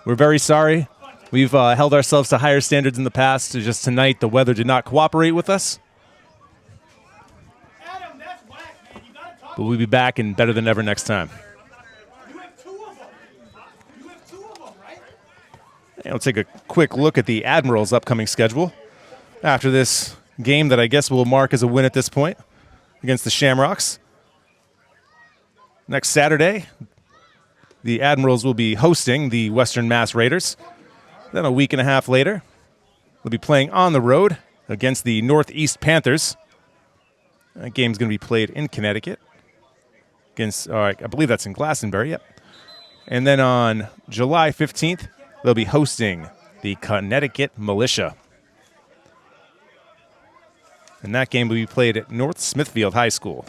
we're very sorry. We've held ourselves to higher standards in the past. Just tonight, the weather did not cooperate with us. Adam, that's whack, man. You gotta talk. But we'll be back and better than ever next time. You have 2 of them. You have 2 of them, right? And we'll take a quick look at the Admirals' upcoming schedule after this game that I guess will mark as a win at this point against the Shamrocks. Next Saturday, the Admirals will be hosting the Western Mass Raiders. Then a week and a half later, they'll be playing on the road against the Northeast Panthers. That game's going to be played in Connecticut. I believe that's in Glastonbury, yep. And then on July 15th, they'll be hosting the Connecticut Militia. And that game will be played at North Smithfield High School.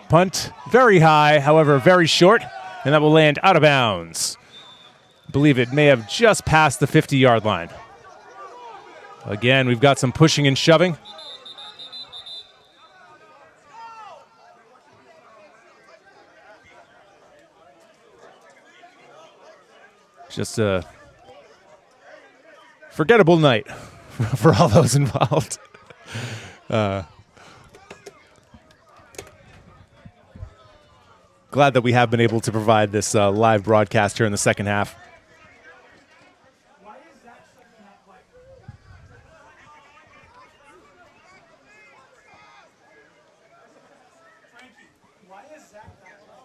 Punt very high, however, very short, and that will land out of bounds. I believe it may have just passed the 50-yard line. Again, we've got some pushing and shoving. Just a forgettable night for all those involved. Glad that we have been able to provide this live broadcast here in the second half. Why is that second half like? Frankie, why is Zach that like?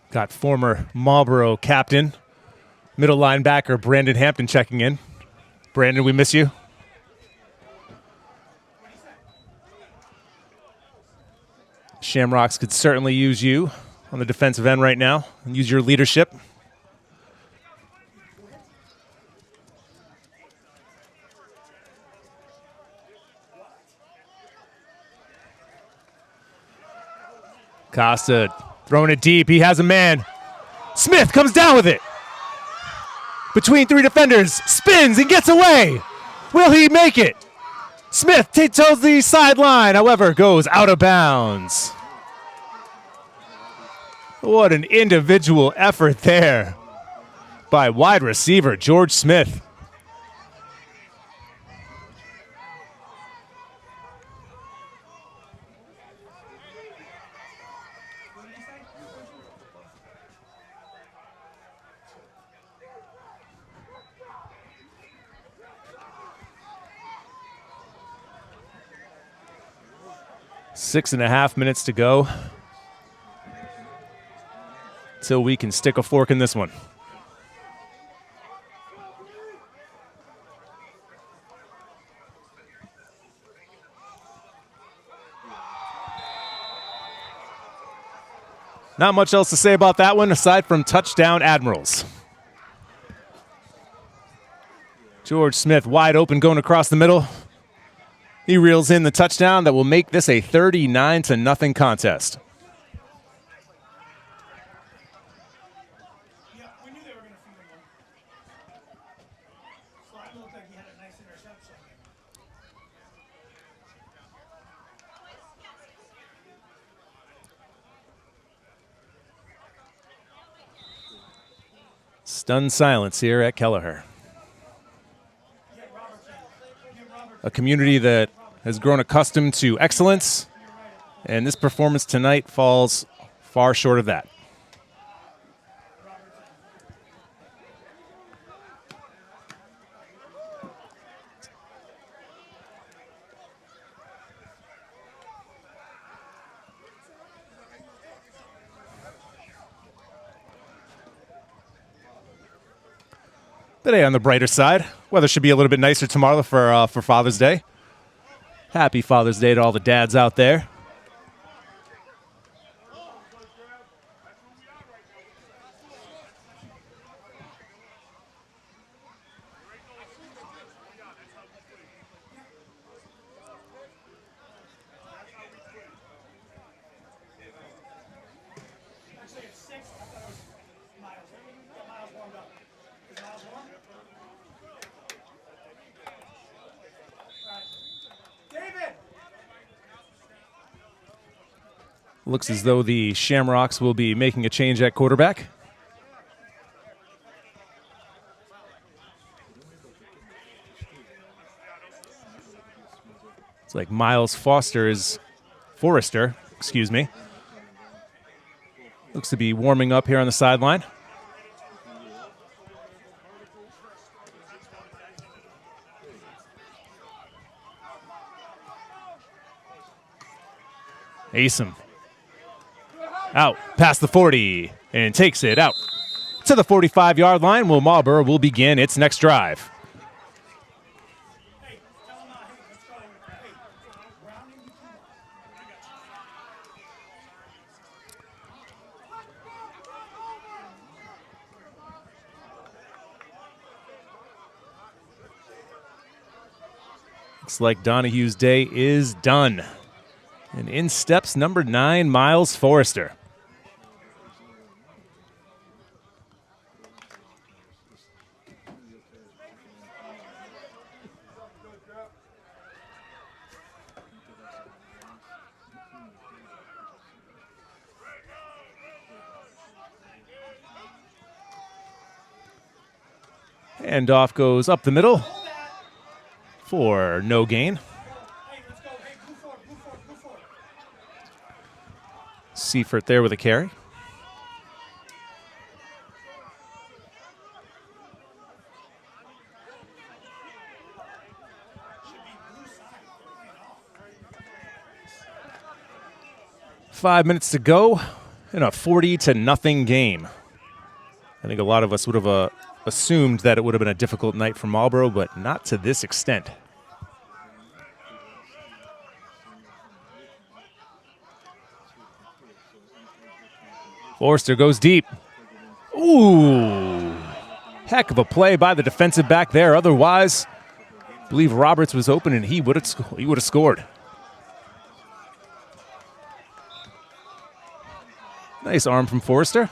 Got former Marlborough captain, middle linebacker Brandon Hampton checking in. Brandon, we miss you. Shamrocks could certainly use you on the defensive end right now and use your leadership. Costa throwing it deep. He has a man. Smith comes down with it. Between three defenders, spins and gets away. Will he make it? Smith tiptoes the sideline, however, goes out of bounds. What an individual effort there by wide receiver George Smith. Six and a half minutes to go till we can stick a fork in this one. Not much else to say about that one aside from touchdown Admirals. George Smith wide open going across the middle. He reels in the touchdown that will make this a 39-0 contest. Stunned silence here at Kelleher. A community that has grown accustomed to excellence, and this performance tonight falls far short of that. Today on the brighter side, weather should be a little bit nicer tomorrow for Father's Day. Happy Father's Day to all the dads out there. Looks as though the Shamrocks will be making a change at quarterback. It's like Miles Forrester, excuse me. Looks to be warming up here on the sideline. Asim. Out past the 40 and takes it out to the 45-yard line. Well, Marlborough will begin its next drive. Looks like Donahue's day is done. And in steps number 9, Miles Forrester. Handoff goes up the middle for no gain. Seifert there with a carry. Five minutes to go in a 40-0 game. I think a lot of us would have assumed that it would have been a difficult night for Marlborough, but not to this extent. Forster goes deep. Ooh, heck of a play by the defensive back there. Otherwise, I believe Roberts was open and he would have scored. Nice arm from Forster.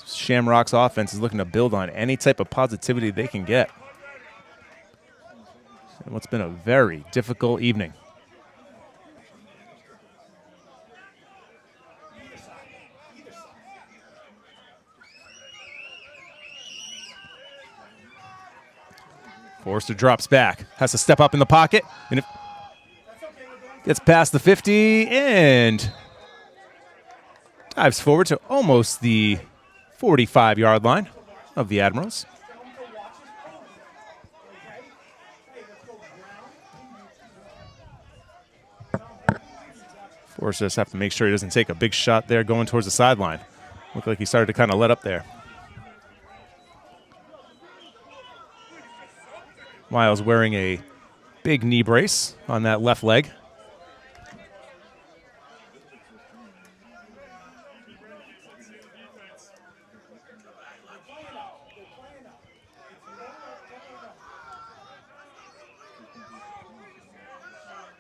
Shamrocks offense is looking to build on any type of positivity they can get. And what's been a very difficult evening. Forster drops back, has to step up in the pocket, and it gets past the 50 and dives forward to almost the 45-yard line of the Admirals. Forster just have to make sure he doesn't take a big shot there going towards the sideline. Looked like he started to kind of let up there. Miles wearing a big knee brace on that left leg.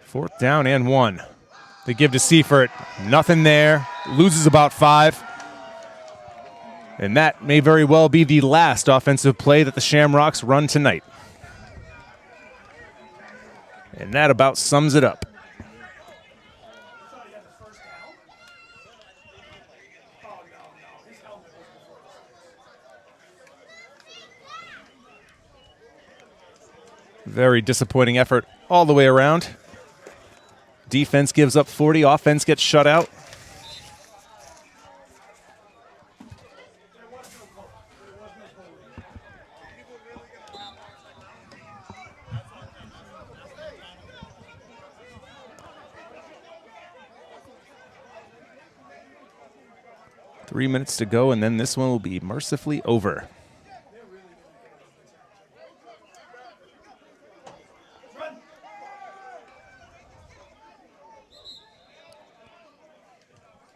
Fourth down and 1. They give to Seifert. Nothing there. Loses about 5. And that may very well be the last offensive play that the Shamrocks run tonight. And that about sums it up. Very disappointing effort all the way around. Defense gives up 40. Offense gets shut out. Three minutes to go, and then this one will be mercifully over.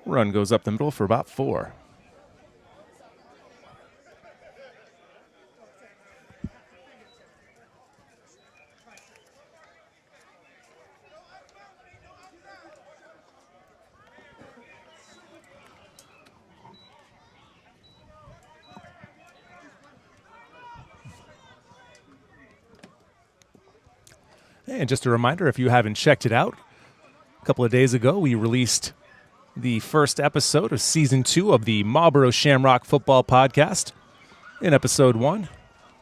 Run goes up the middle for about 4. And just a reminder, if you haven't checked it out, a couple of days ago we released the first episode of Season 2 of the Marlborough Shamrock Football Podcast. In Episode 1,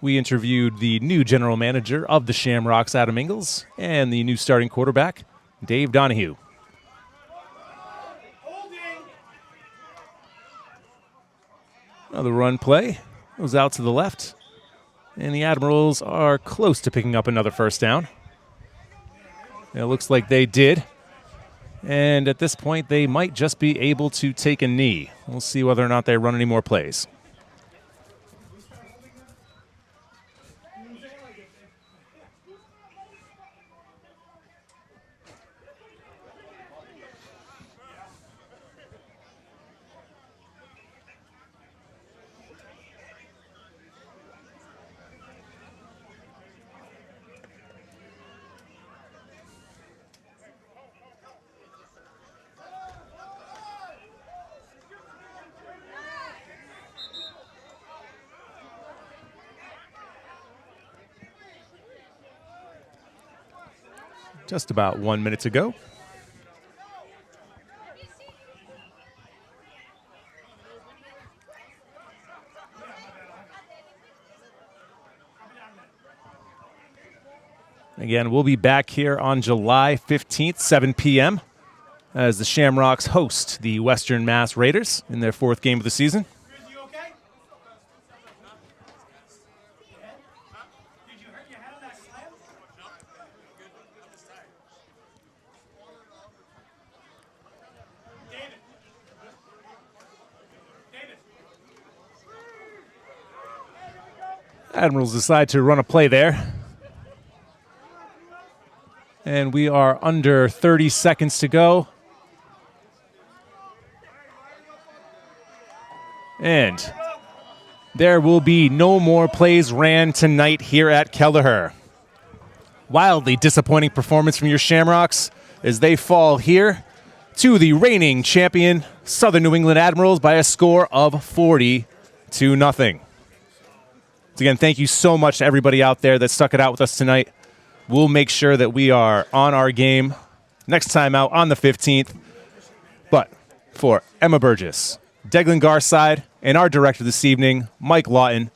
we interviewed the new general manager of the Shamrocks, Adam Ingalls, and the new starting quarterback, Dave Donahue. Another run play goes out to the left, and the Admirals are close to picking up another first down. It looks like they did. And at this point, they might just be able to take a knee. We'll see whether or not they run any more plays. Just about 1 minute to go. Again, we'll be back here on July 15th, 7 p.m. as the Shamrocks host the Western Mass Raiders in their 4th game of the season. Admirals decide to run a play there. And we are under 30 seconds to go. And there will be no more plays ran tonight here at Kelleher. Wildly disappointing performance from your Shamrocks as they fall here to the reigning champion Southern New England Admirals by a score of 40-0. Once again, thank you so much to everybody out there that stuck it out with us tonight. We'll make sure that we are on our game next time out on the 15th. But for Emma Burgess, Declan Garside, and our director this evening, Mike Lawton,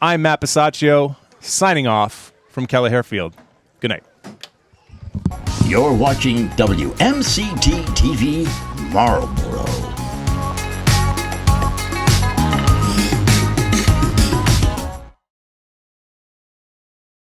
I'm Matt Bisaccio, signing off from Kelleher Field. Good night. You're watching WMCT-TV Marlborough.